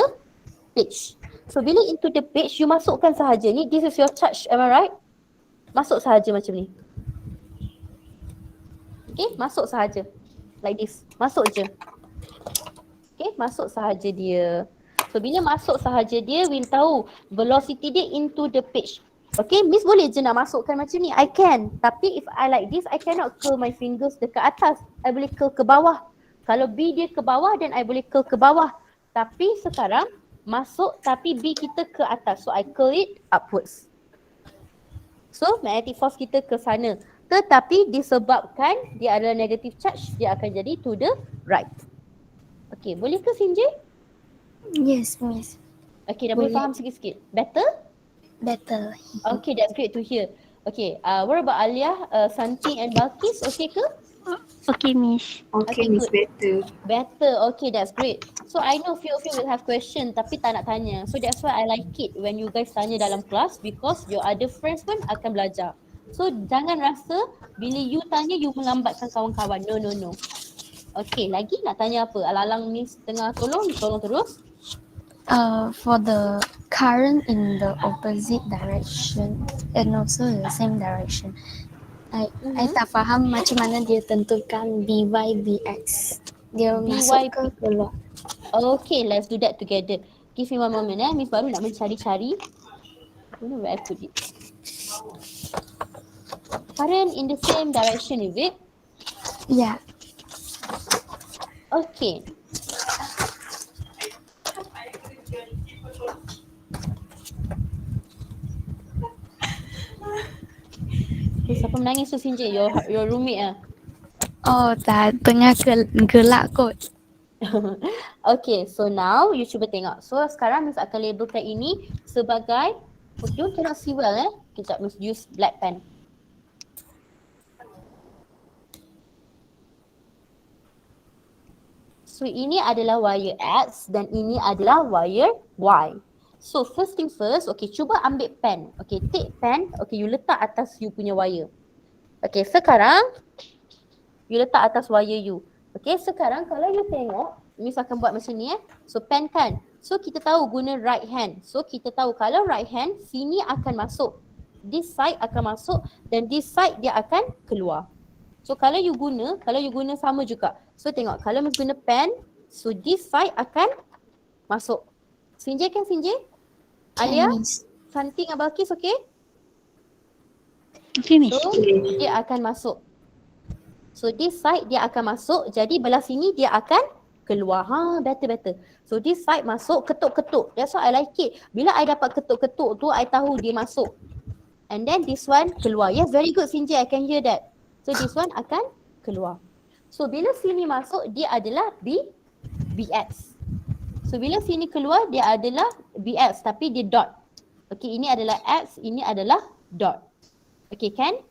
page. So, bila into the page, you masukkan sahaja ni. This is your charge, am I right? Masuk sahaja macam ni. Okay, masuk sahaja. Like this. Masuk je. Okay, masuk sahaja dia. So, bila masuk sahaja dia, we'll tahu velocity dia into the page. Okay, Miss boleh je nak masukkan macam ni. I can. Tapi if I like this, I cannot curl my fingers dekat atas. I boleh curl ke bawah. Kalau B dia ke bawah, then I boleh curl ke bawah. Tapi sekarang, masuk tapi B kita ke atas. So, I curl it upwards. So, magnetic force kita ke sana. Tetapi disebabkan dia adalah negative charge, dia akan jadi to the right. Okay, boleh ke Sinjay? Yes, Miss. Okay, dah boleh faham sikit-sikit. Better? Better. Okay, that's great to hear. Okay, what about Alia, Santi and Balkis? Okay ke? Okay, Miss. Okay, Miss, better. Better, okay, that's great. So, I know few of you will have question tapi tak nak tanya. So, that's why I like it when you guys tanya dalam kelas because your other friends pun akan belajar. So, jangan rasa bila you tanya, you melambatkan kawan-kawan. No, no, no. Okay, lagi nak tanya apa? Alang-alang Miss tengah tolong terus. For the current in the opposite direction and also the same direction, I tak faham macam mana dia tentukan BY, BX. Dia masuk ke keluar. Okay, let's do that together. Give me one moment Miss baru nak mencari-cari. I don't know where I put it. Current in the same direction, is it? Yeah. Okay. Siapa menangis tu Sinjay? Your roommate Oh, tak. Tengah gelak kot. Okay, so now you cuba tengok. So sekarang Miss akan labelkan ini sebagai, you cannot see well Kejap Miss use black pen. So ini adalah wire X dan ini adalah wire Y. So first thing first, okay, cuba ambil pen. Okay, take pen, okay, you letak atas you punya wire. Okay, sekarang you letak atas wire you. Okay, sekarang kalau you tengok, Miss akan buat macam ni So pen kan. So kita tahu guna right hand. So kita tahu kalau right hand, sini akan masuk. This side akan masuk dan this side dia akan keluar. So kalau you guna sama juga. So tengok, kalau Miss guna pen, so this side akan masuk. Sinjay kan Sinjay? Alia? Santi dengan Balkis okay? Okay, Miss. So dia akan masuk. So this side dia akan masuk, jadi belah sini dia akan keluar. Better. So this side masuk, ketuk-ketuk. That's why I like it. Bila I dapat ketuk-ketuk tu, I tahu dia masuk. And then this one keluar. Yes, very good Sinjay, I can hear that. So this one akan keluar. So bila sini masuk, dia adalah BX. So bila sini keluar, dia adalah BX tapi dia dot. Okay, ini adalah X, ini adalah dot. Okay, can?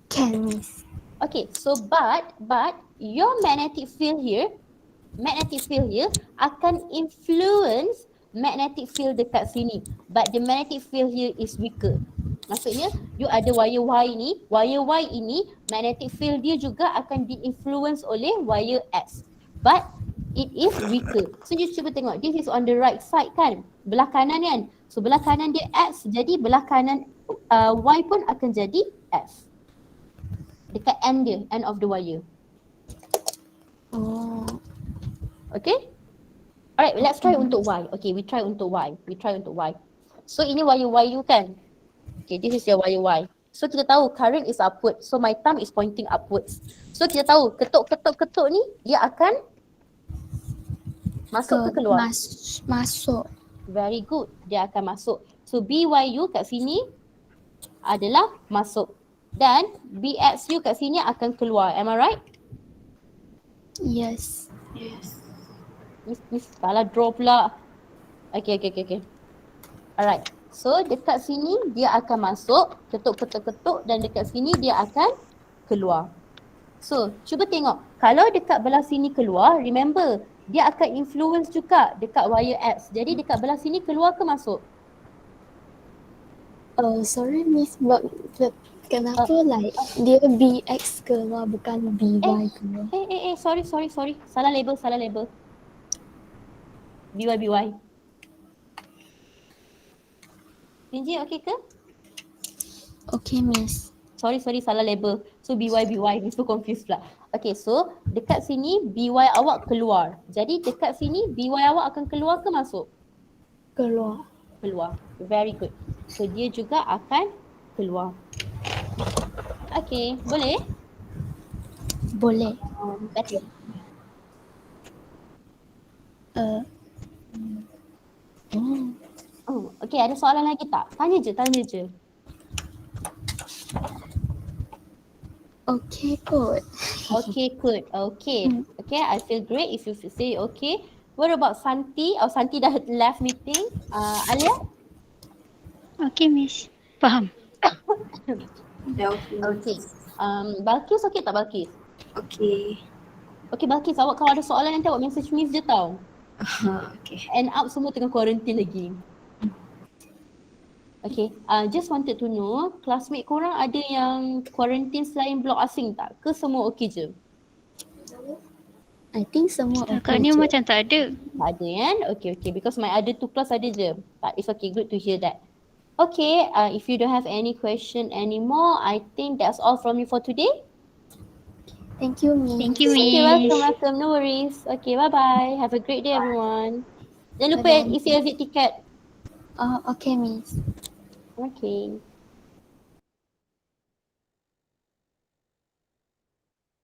Can, Miss. Okay, so but your magnetic field here akan influence magnetic field dekat sini. But the magnetic field here is weaker. Maksudnya, you ada wire Y ini, magnetic field dia juga akan di-influence oleh wire X. But it is weaker. So, you cuba tengok, this is on the right side kan? Belah kanan kan? So, belah kanan dia X, jadi belah kanan Y pun akan jadi X. Dekat end dia, end of the wire. Oh. Okay? Alright, let's try untuk Y. Okay, we try untuk Y. So, ini wire Y you kan? Okay, this is your wire Y. So, kita tahu current is upward. So, my thumb is pointing upwards. So, kita tahu ketuk ni, dia akan masuk ke keluar? Masuk. Very good. Dia akan masuk. So BYU kat sini adalah masuk. Dan BXU kat sini akan keluar. Am I right? Yes. Miss salah draw pula. Okay. Alright. So dekat sini dia akan masuk, ketuk dan dekat sini dia akan keluar. So cuba tengok. Kalau dekat belah sini keluar, remember dia akan influence juga dekat wire X. Jadi dekat belah sini keluar ke masuk? Sorry Miss, but kenapa like dia BX keluar bukan BY keluar? Sorry. Salah label. BY. Rinji okay ke? Okay Miss. Sorry, salah label. So BY, Miss tu confused pula. Okay, so dekat sini BY awak keluar. Jadi dekat sini BY awak akan keluar ke masuk? Keluar. Very good. So dia juga akan keluar. Okay, boleh? Boleh. Betul. Okay, ada soalan lagi tak? Tanya je. Okay, good. Okay, I feel great if you say okay. What about Santi? Santi dah left meeting. Alia? Okay, Miss. Faham. Okay. Balkis okay tak Balkis? Okay. Okay Balkis, awak kalau ada soalan nanti awak message Miss je tau. Okay. End up semua tengah quarantine lagi. Okay, just wanted to know, classmate korang ada yang quarantine selain blok asing tak? Ke semua okay je? I think semua Setakat okay ni je. macam tak ada. Tak ada kan? Okay. Because my other 2 class ada je. But it's okay, good to hear that. Okay, if you don't have any question anymore, I think that's all from me for today. Thank you Miss. Thank you, Okay, Miss. welcome. No worries. Okay, bye-bye. Have a great day everyone. Jangan lupa Bye-bye. isi exit ticket. Okay Miss. Okay.